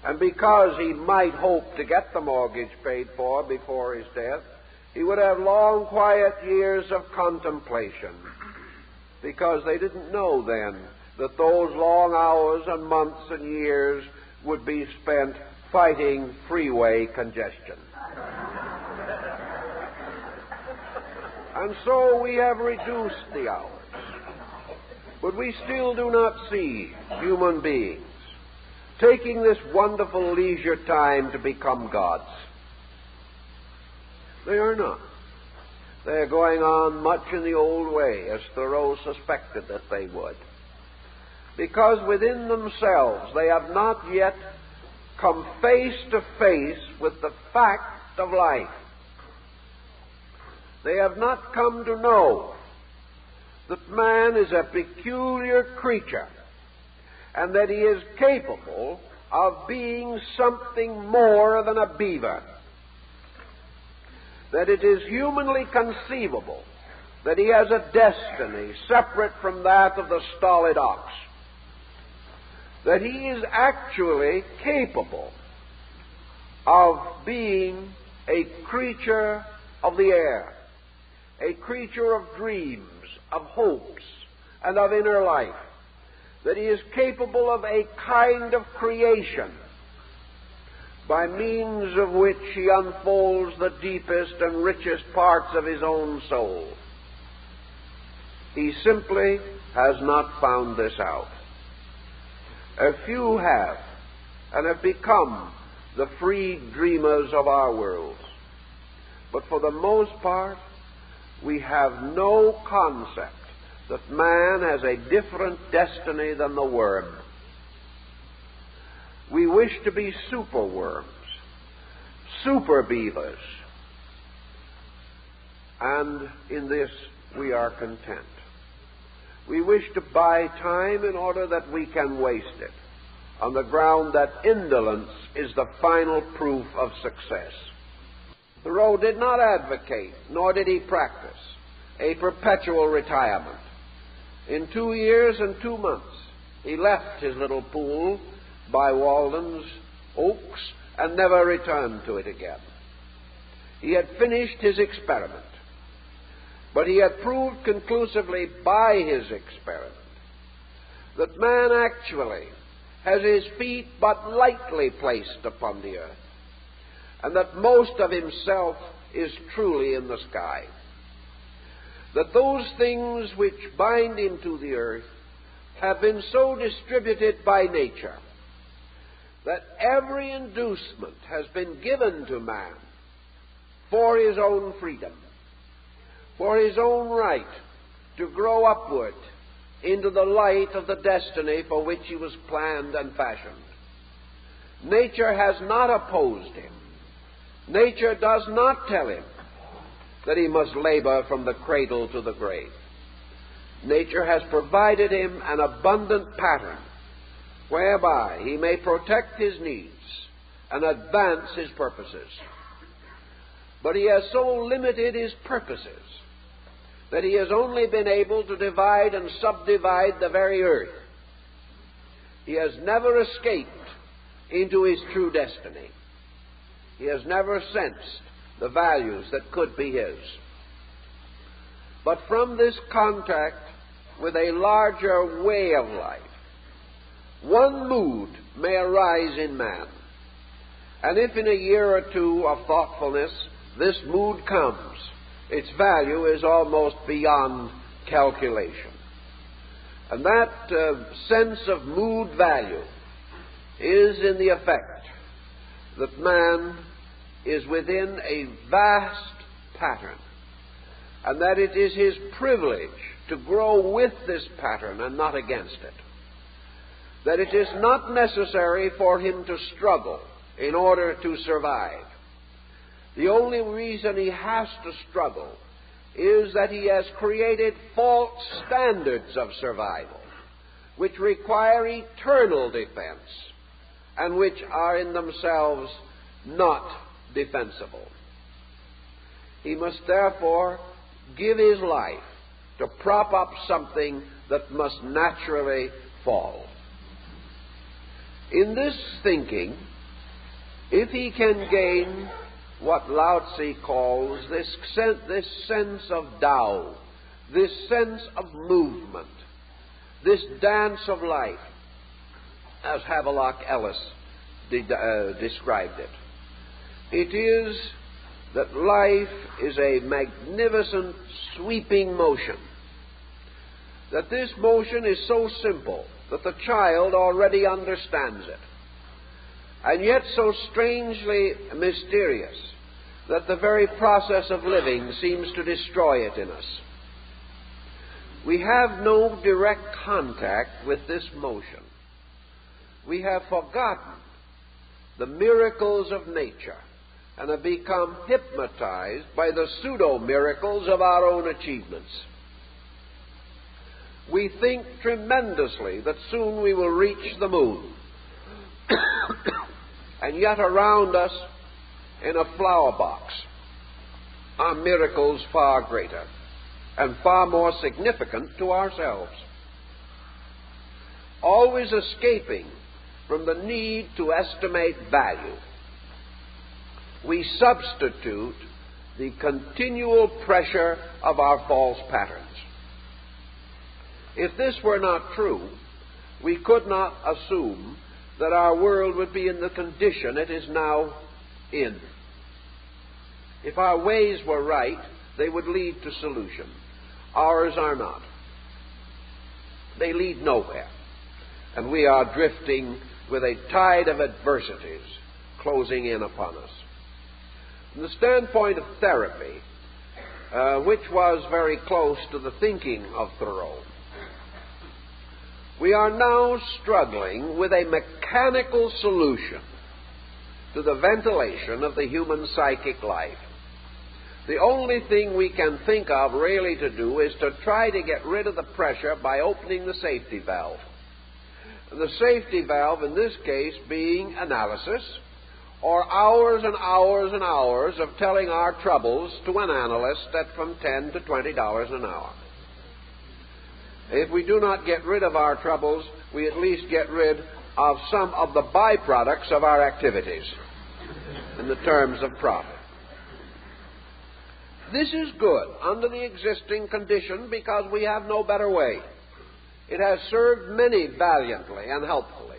And because he might hope to get the mortgage paid for before his death, he would have long, quiet years of contemplation, because they didn't know then that those long hours and months and years would be spent fighting freeway congestion. And so we have reduced the hours. But we still do not see human beings taking this wonderful leisure time to become gods. They are not. They are going on much in the old way, as Thoreau suspected that they would. Because within themselves they have not yet come face to face with the fact of life. They have not come to know that man is a peculiar creature and that he is capable of being something more than a beaver. That it is humanly conceivable that he has a destiny separate from that of the stolid ox, that he is actually capable of being a creature of the air, a creature of dreams, of hopes, and of inner life, that he is capable of a kind of creation by means of which he unfolds the deepest and richest parts of his own soul. He simply has not found this out. A few have, and have become the free dreamers of our world. But for the most part, we have no concept that man has a different destiny than the worm. We wish to be super worms, super beavers, and in this we are content. We wish to buy time in order that we can waste it, on the ground that indolence is the final proof of success. Thoreau did not advocate, nor did he practice, a perpetual retirement. In 2 years and 2 months, he left his little pool by Walden's Oaks and never returned to it again. He had finished his experiment, but he had proved conclusively by his experiment that man actually has his feet but lightly placed upon the earth, and that most of himself is truly in the sky. That those things which bind him to the earth have been so distributed by nature that every inducement has been given to man for his own freedom, for his own right to grow upward into the light of the destiny for which he was planned and fashioned. Nature has not opposed him. Nature does not tell him that he must labor from the cradle to the grave. Nature has provided him an abundant pattern whereby he may protect his needs and advance his purposes. But he has so limited his purposes that he has only been able to divide and subdivide the very earth. He has never escaped into his true destiny. He has never sensed the values that could be his. But from this contact with a larger way of life, one mood may arise in man. And if in a year or two of thoughtfulness this mood comes, its value is almost beyond calculation. And that sense of mood value is in the effect that man is within a vast pattern, and that it is his privilege to grow with this pattern and not against it. That it is not necessary for him to struggle in order to survive. The only reason he has to struggle is that he has created false standards of survival, which require eternal defense, and which are in themselves not defensible. He must therefore give his life to prop up something that must naturally fall. In this thinking, if he can gain what Lao Tzu calls this sense of Tao, this sense of movement, this dance of life, as Havelock Ellis described it, it is that life is a magnificent sweeping motion, that this motion is so simple that the child already understands it, and yet so strangely mysterious that the very process of living seems to destroy it in us. We have no direct contact with this motion. We have forgotten the miracles of nature and have become hypnotized by the pseudo-miracles of our own achievements. We think tremendously that soon we will reach the moon, and yet around us in a flower box are miracles far greater. and far more significant to ourselves. Always escaping from the need to estimate value, we substitute the continual pressure of our false patterns. If this were not true, we could not assume that our world would be in the condition it is now in. If our ways were right, they would lead to solution. Ours are not. They lead nowhere. And we are drifting with a tide of adversities closing in upon us. From the standpoint of therapy, which was very close to the thinking of Thoreau, we are now struggling with a mechanical solution to the ventilation of the human psychic life. The only thing we can think of really to do is to try to get rid of the pressure by opening the safety valve. The safety valve in this case being analysis, or hours and hours and hours of telling our troubles to an analyst at from $10 to $20 an hour. If we do not get rid of our troubles, we at least get rid of some of the byproducts of our activities in the terms of profit. This is good under the existing condition because we have no better way. It has served many valiantly and helpfully.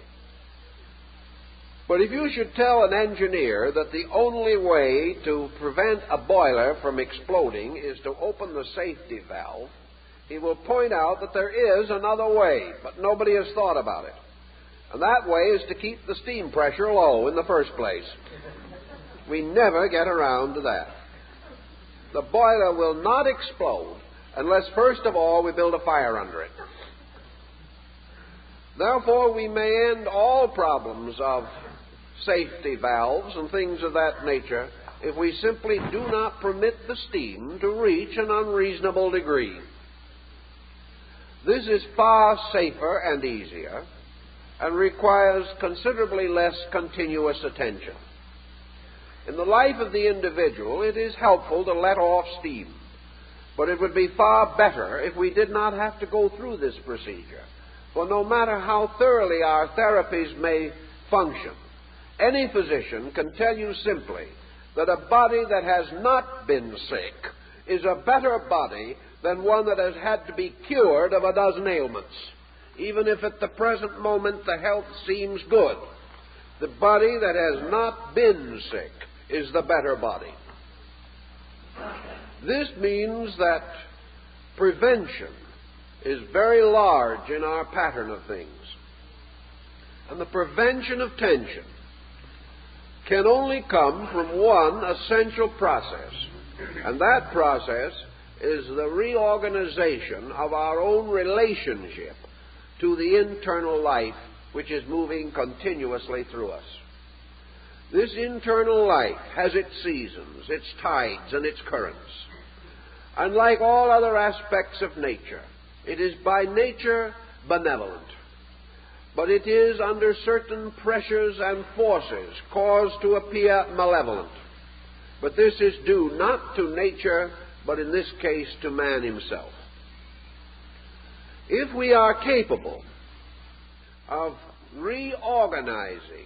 But if you should tell an engineer that the only way to prevent a boiler from exploding is to open the safety valve, he will point out that there is another way, but nobody has thought about it. And that way is to keep the steam pressure low in the first place. We never get around to that. The boiler will not explode unless, first of all, we build a fire under it. Therefore, we may end all problems of safety valves and things of that nature if we simply do not permit the steam to reach an unreasonable degree. This is far safer and easier and requires considerably less continuous attention. In the life of the individual, it is helpful to let off steam, but it would be far better if we did not have to go through this procedure. For no matter how thoroughly our therapies may function, any physician can tell you simply that a body that has not been sick is a better body than one that has had to be cured of a dozen ailments. Even if at the present moment the health seems good, the body that has not been sick is the better body. This means that prevention is very large in our pattern of things. And the prevention of tension can only come from one essential process, and that process is the reorganization of our own relationship to the internal life which is moving continuously through us. This internal life has its seasons, its tides, and its currents. And like all other aspects of nature, it is by nature benevolent. But it is under certain pressures and forces caused to appear malevolent. But this is due not to nature, but in this case to man himself. If we are capable of reorganizing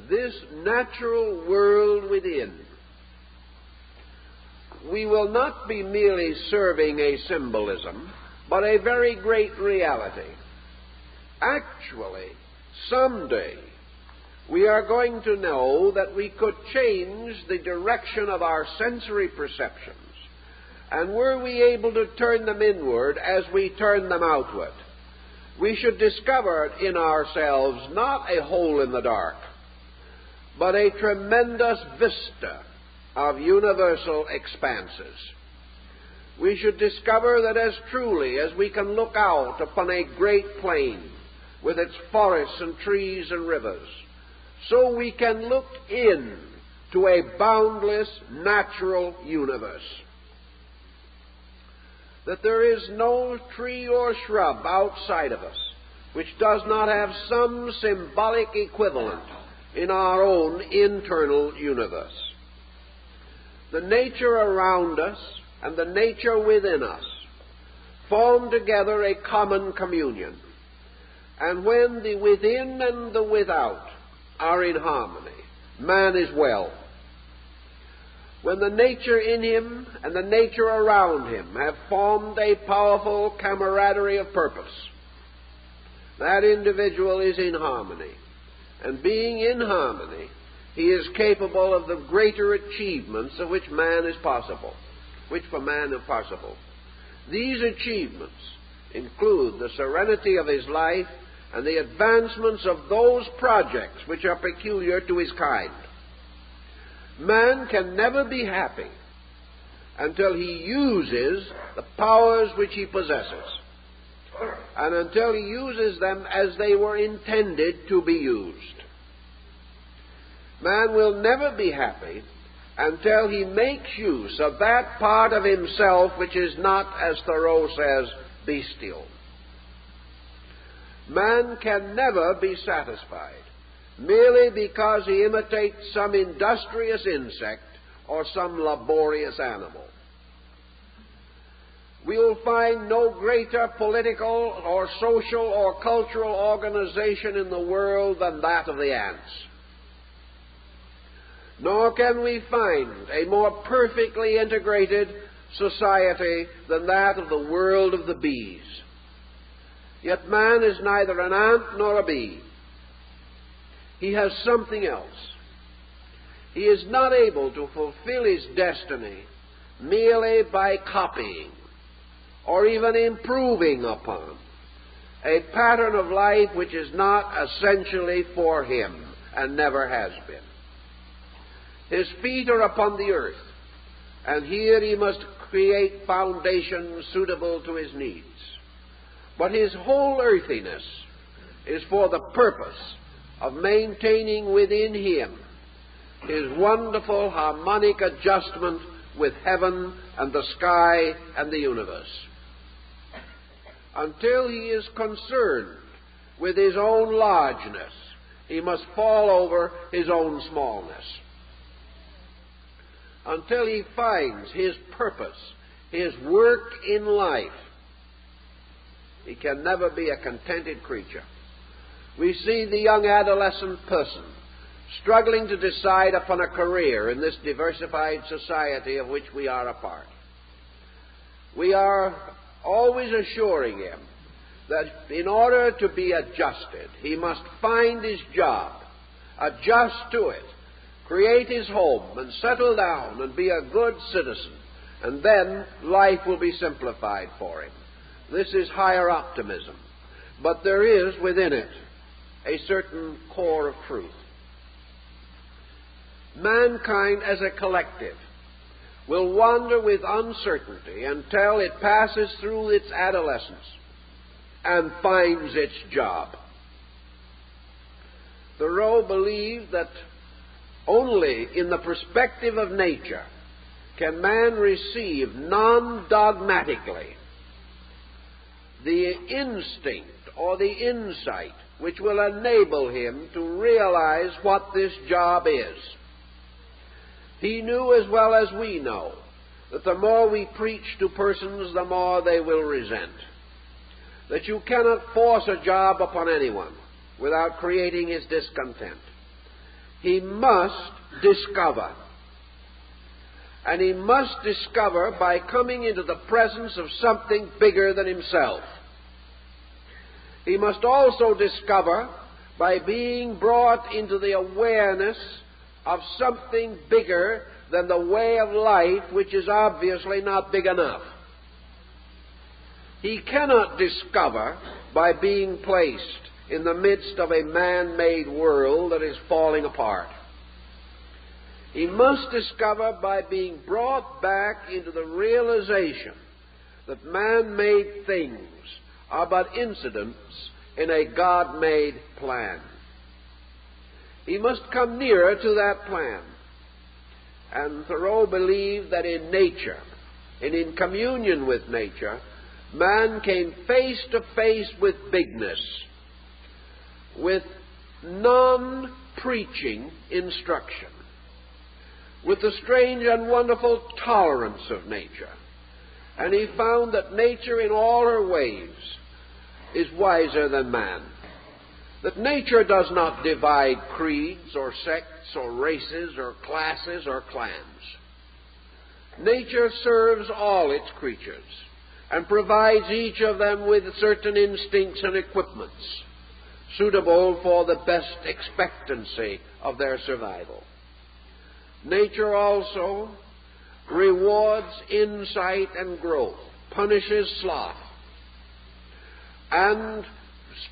this natural world within, we will not be merely serving a symbolism, but a very great reality. Actually, someday, we are going to know that we could change the direction of our sensory perceptions, and were we able to turn them inward as we turn them outward, we should discover in ourselves not a hole in the dark, but a tremendous vista of universal expanses. We should discover that as truly as we can look out upon a great plain with its forests and trees and rivers, so we can look in to a boundless natural universe. That there is no tree or shrub outside of us which does not have some symbolic equivalent in our own internal universe. The nature around us and the nature within us form together a common communion. And when the within and the without are in harmony, man is well. When the nature in him and the nature around him have formed a powerful camaraderie of purpose, that individual is in harmony. And being in harmony, he is capable of the greater achievements of which for man is possible. These achievements include the serenity of his life and the advancements of those projects which are peculiar to his kind. Man can never be happy until he uses the powers which he possesses, and until he uses them as they were intended to be used. Man will never be happy until he makes use of that part of himself which is not, as Thoreau says, bestial. Man can never be satisfied merely because he imitates some industrious insect or some laborious animal. We will find no greater political or social or cultural organization in the world than that of the ants. Nor can we find a more perfectly integrated society than that of the world of the bees. Yet man is neither an ant nor a bee. He has something else. He is not able to fulfill his destiny merely by copying or even improving upon a pattern of life which is not essentially for him and never has been. His feet are upon the earth, and here he must create foundations suitable to his needs. But his whole earthiness is for the purpose of maintaining within him his wonderful harmonic adjustment with heaven and the sky and the universe. Until he is concerned with his own largeness, he must fall over his own smallness. Until he finds his purpose, his work in life, he can never be a contented creature. We see the young adolescent person struggling to decide upon a career in this diversified society of which we are a part. We are always assuring him that in order to be adjusted, he must find his job, adjust to it, create his home, and settle down and be a good citizen, and then life will be simplified for him. This is higher optimism, but there is within it a certain core of truth. Mankind as a collective will wander with uncertainty until it passes through its adolescence and finds its job. Thoreau believed that only in the perspective of nature can man receive non-dogmatically the instinct or the insight which will enable him to realize what this job is. He knew as well as we know that the more we preach to persons, the more they will resent. That you cannot force a job upon anyone without creating his discontent. He must discover. And he must discover by coming into the presence of something bigger than himself. He must also discover by being brought into the awareness of something bigger than the way of life, which is obviously not big enough. He cannot discover by being placed in the midst of a man-made world that is falling apart. He must discover by being brought back into the realization that man-made things are but incidents in a God-made plan. He must come nearer to that plan. And Thoreau believed that in nature, and in communion with nature, man came face to face with bigness, with non-preaching instruction, with the strange and wonderful tolerance of nature, and he found that nature in all her ways is wiser than man. That nature does not divide creeds or sects or races or classes or clans. Nature serves all its creatures and provides each of them with certain instincts and equipments suitable for the best expectancy of their survival. Nature also rewards insight and growth, punishes sloth, and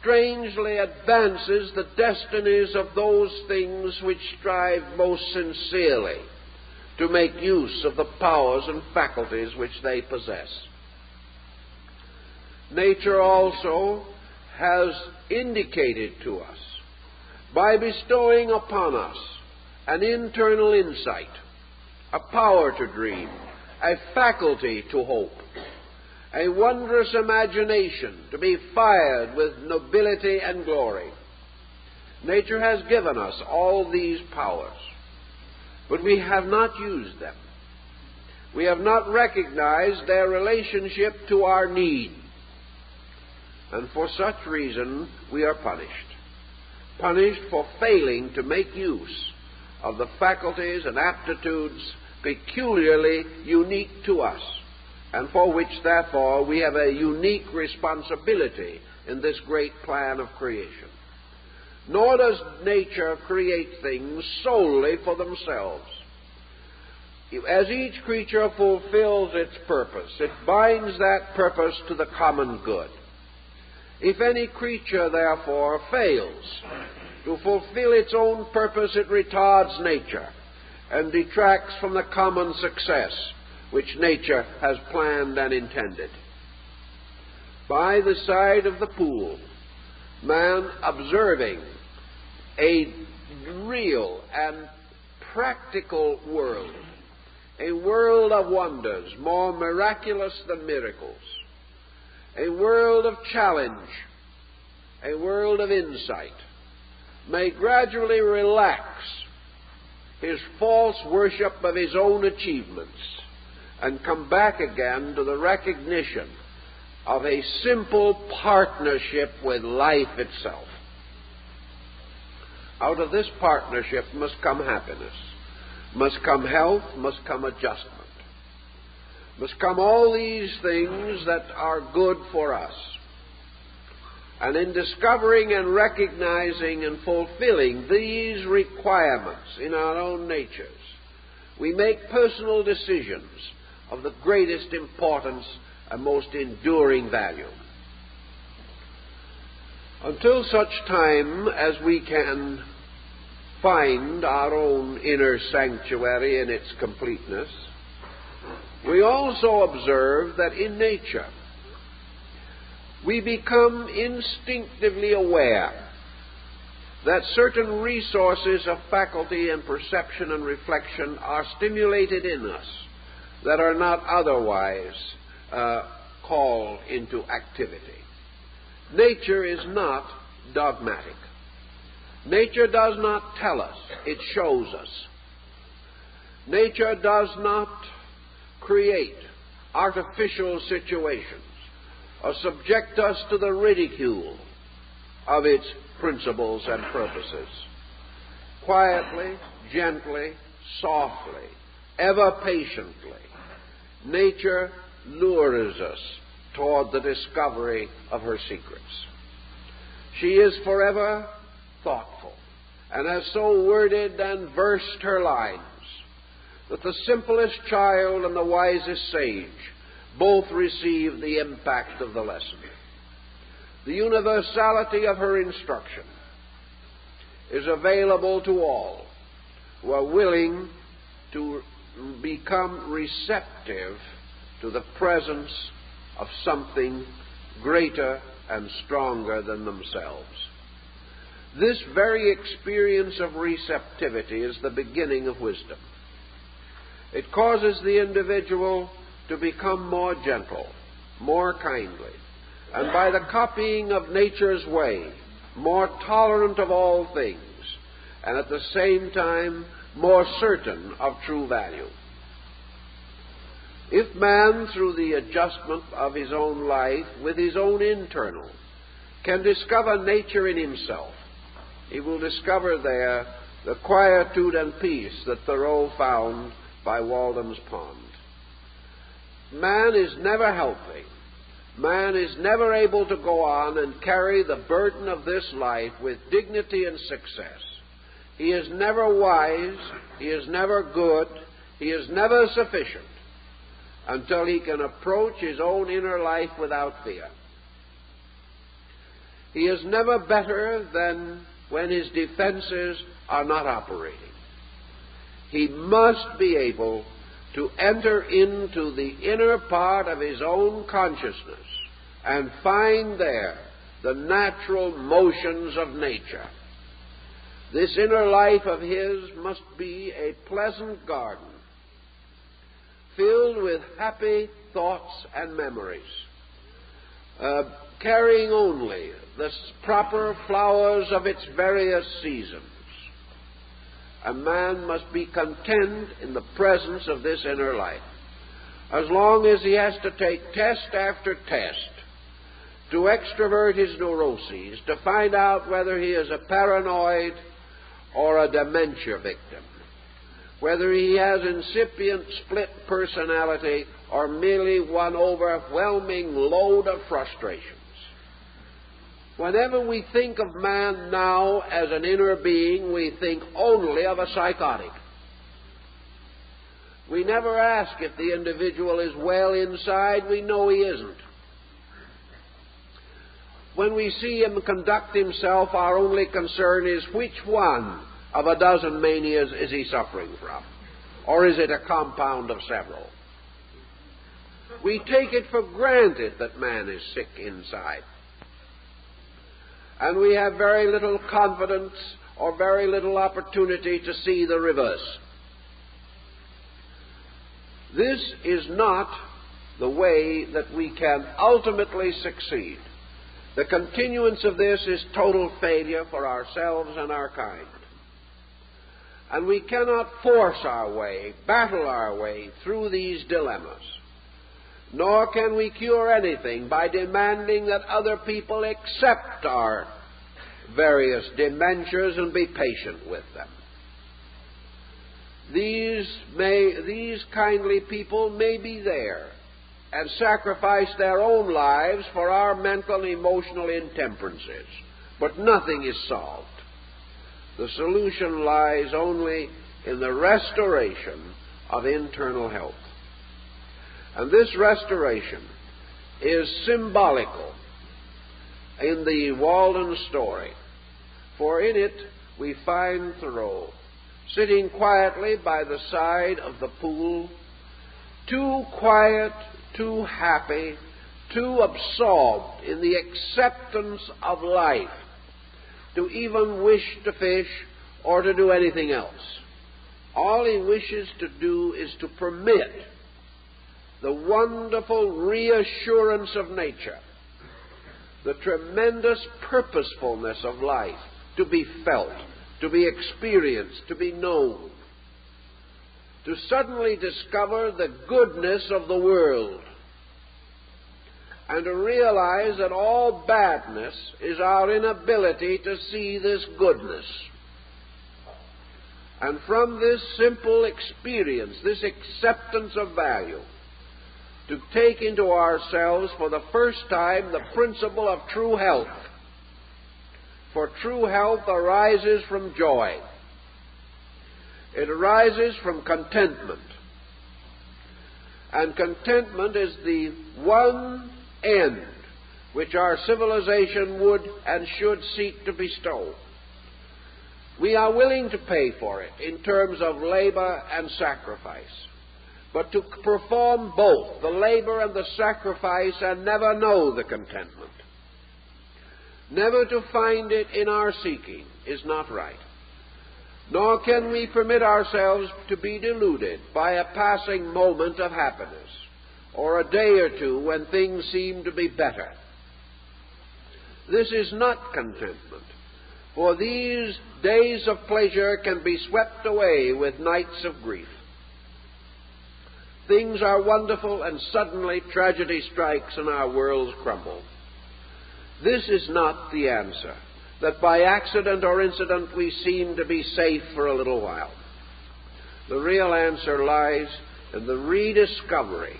strangely advances the destinies of those things which strive most sincerely to make use of the powers and faculties which they possess. Nature also has indicated to us, by bestowing upon us an internal insight, a power to dream, a faculty to hope, a wondrous imagination to be fired with nobility and glory. Nature has given us all these powers, but we have not used them. We have not recognized their relationship to our need, and for such reason we are punished. Punished for failing to make use of the faculties and aptitudes peculiarly unique to us, and for which, therefore, we have a unique responsibility in this great plan of creation. Nor does nature create things solely for themselves. As each creature fulfills its purpose, it binds that purpose to the common good. If any creature, therefore, fails to fulfill its own purpose, it retards nature and detracts from the common success which nature has planned and intended. By the side of the pool, man, observing a real and practical world, a world of wonders more miraculous than miracles, a world of challenge, a world of insight, may gradually relax his false worship of his own achievements and come back again to the recognition of a simple partnership with life itself. Out of this partnership must come happiness, must come health, must come adjustment, must come all these things that are good for us. And in discovering and recognizing and fulfilling these requirements in our own natures, we make personal decisions of the greatest importance and most enduring value. Until such time as we can find our own inner sanctuary in its completeness, we also observe that in nature we become instinctively aware that certain resources of faculty and perception and reflection are stimulated in us that are not otherwise called into activity. Nature is not dogmatic. Nature does not tell us, it shows us. Nature does not create artificial situations or subject us to the ridicule of its principles and purposes. Quietly, gently, softly, ever patiently, nature lures us toward the discovery of her secrets. She is forever thoughtful, and has so worded and versed her lines that the simplest child and the wisest sage both receive the impact of the lesson. The universality of her instruction is available to all who are willing to become receptive to the presence of something greater and stronger than themselves. This very experience of receptivity is the beginning of wisdom. It causes the individual to become more gentle, more kindly, and by the copying of nature's way, more tolerant of all things, and at the same time more certain of true value. If man, through the adjustment of his own life with his own internal, can discover nature in himself, he will discover there the quietude and peace that Thoreau found by Walden's Pond. Man is never healthy. Man is never able to go on and carry the burden of this life with dignity and success. He is never wise, he is never good, he is never sufficient until he can approach his own inner life without fear. He is never better than when his defenses are not operating. He must be able to enter into the inner part of his own consciousness and find there the natural motions of nature. This inner life of his must be a pleasant garden, filled with happy thoughts and memories, carrying only the proper flowers of its various seasons. A man must be content in the presence of this inner life, as long as he has to take test after test to extrovert his neuroses, to find out whether he is a paranoid or a dementia victim, whether he has incipient split personality or merely one overwhelming load of frustrations. Whenever we think of man now as an inner being, we think only of a psychotic. We never ask if the individual is well inside. We know he isn't. When we see him conduct himself, our only concern is which one of a dozen manias is he suffering from? Or is it a compound of several? We take it for granted that man is sick inside. And we have very little confidence or very little opportunity to see the reverse. This is not the way that we can ultimately succeed. The continuance of this is total failure for ourselves and our kind. And we cannot force our way, battle our way through these dilemmas. Nor can we cure anything by demanding that other people accept our various dementias and be patient with them. These kindly people may be there and sacrifice their own lives for our mental and emotional intemperances, but nothing is solved. The solution lies only in the restoration of internal health. And this restoration is symbolical in the Walden story, for in it we find Thoreau sitting quietly by the side of the pool, too quiet, too happy, too absorbed in the acceptance of life to even wish to fish or to do anything else. All he wishes to do is to permit the wonderful reassurance of nature, the tremendous purposefulness of life to be felt, to be experienced, to be known, to suddenly discover the goodness of the world, and to realize that all badness is our inability to see this goodness. And from this simple experience, this acceptance of value, to take into ourselves for the first time the principle of true health. For true health arises from joy. It arises from contentment. And contentment is the one end which our civilization would and should seek to bestow. We are willing to pay for it in terms of labor and sacrifice. But to perform both, the labor and the sacrifice, and never know the contentment, never to find it in our seeking, is not right. Nor can we permit ourselves to be deluded by a passing moment of happiness, or a day or two when things seem to be better. This is not contentment, for these days of pleasure can be swept away with nights of grief. things are wonderful and suddenly tragedy strikes and our worlds crumble. This is not the answer, that by accident or incident we seem to be safe for a little while. The real answer lies in the rediscovery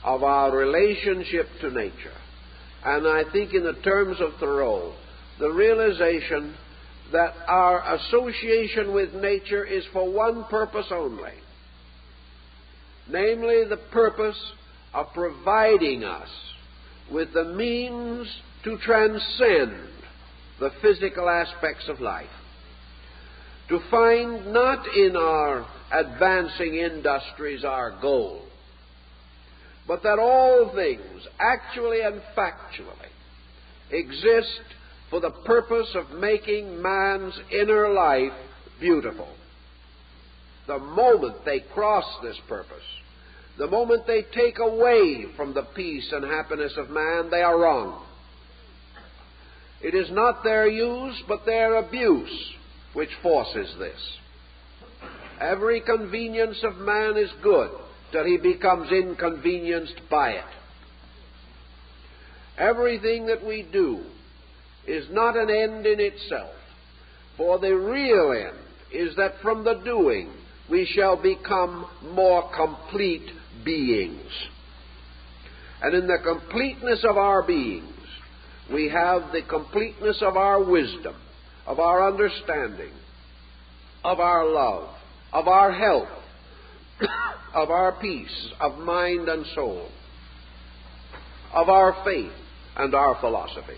of our relationship to nature. And I think in the terms of Thoreau, the realization that our association with nature is for one purpose only, namely the purpose of providing us with the means to transcend the physical aspects of life, to find not in our advancing industries our goal, but that all things, actually and factually, exist for the purpose of making man's inner life beautiful. The moment they cross this purpose, the moment they take away from the peace and happiness of man, they are wrong. It is not their use, but their abuse which forces this. Every convenience of man is good till he becomes inconvenienced by it. Everything that we do is not an end in itself, for the real end is that from the doing we shall become more complete beings. And in the completeness of our beings, we have the completeness of our wisdom, of our understanding, of our love, of our health, of our peace of mind and soul, of our faith and our philosophy.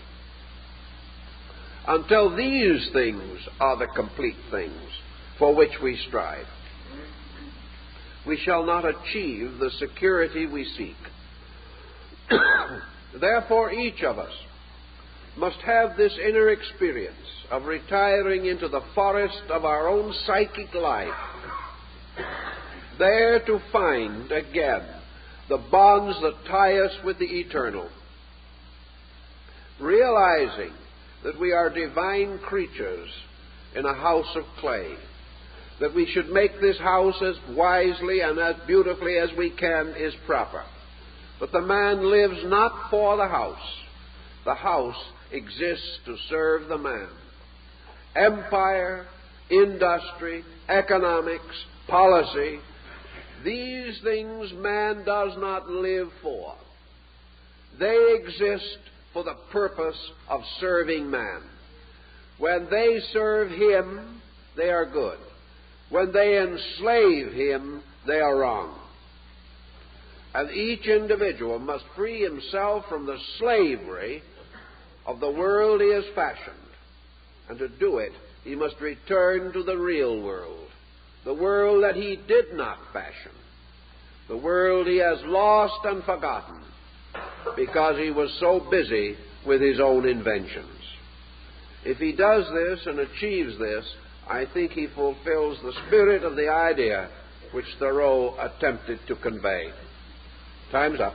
Until these things are the complete things for which we strive, we shall not achieve the security we seek. Therefore, each of us must have this inner experience of retiring into the forest of our own psychic life, there to find again the bonds that tie us with the eternal, realizing that we are divine creatures in a house of clay, that we should make this house as wisely and as beautifully as we can is proper. But the man lives not for the house. The house exists to serve the man. Empire, industry, economics, policy, these things man does not live for. They exist for the purpose of serving man. When they serve him, they are good. When they enslave him, they are wrong. And each individual must free himself from the slavery of the world he has fashioned. And to do it, he must return to the real world, the world that he did not fashion, the world he has lost and forgotten because he was so busy with his own inventions. If he does this and achieves this, I think he fulfills the spirit of the idea which Thoreau attempted to convey. Time's up.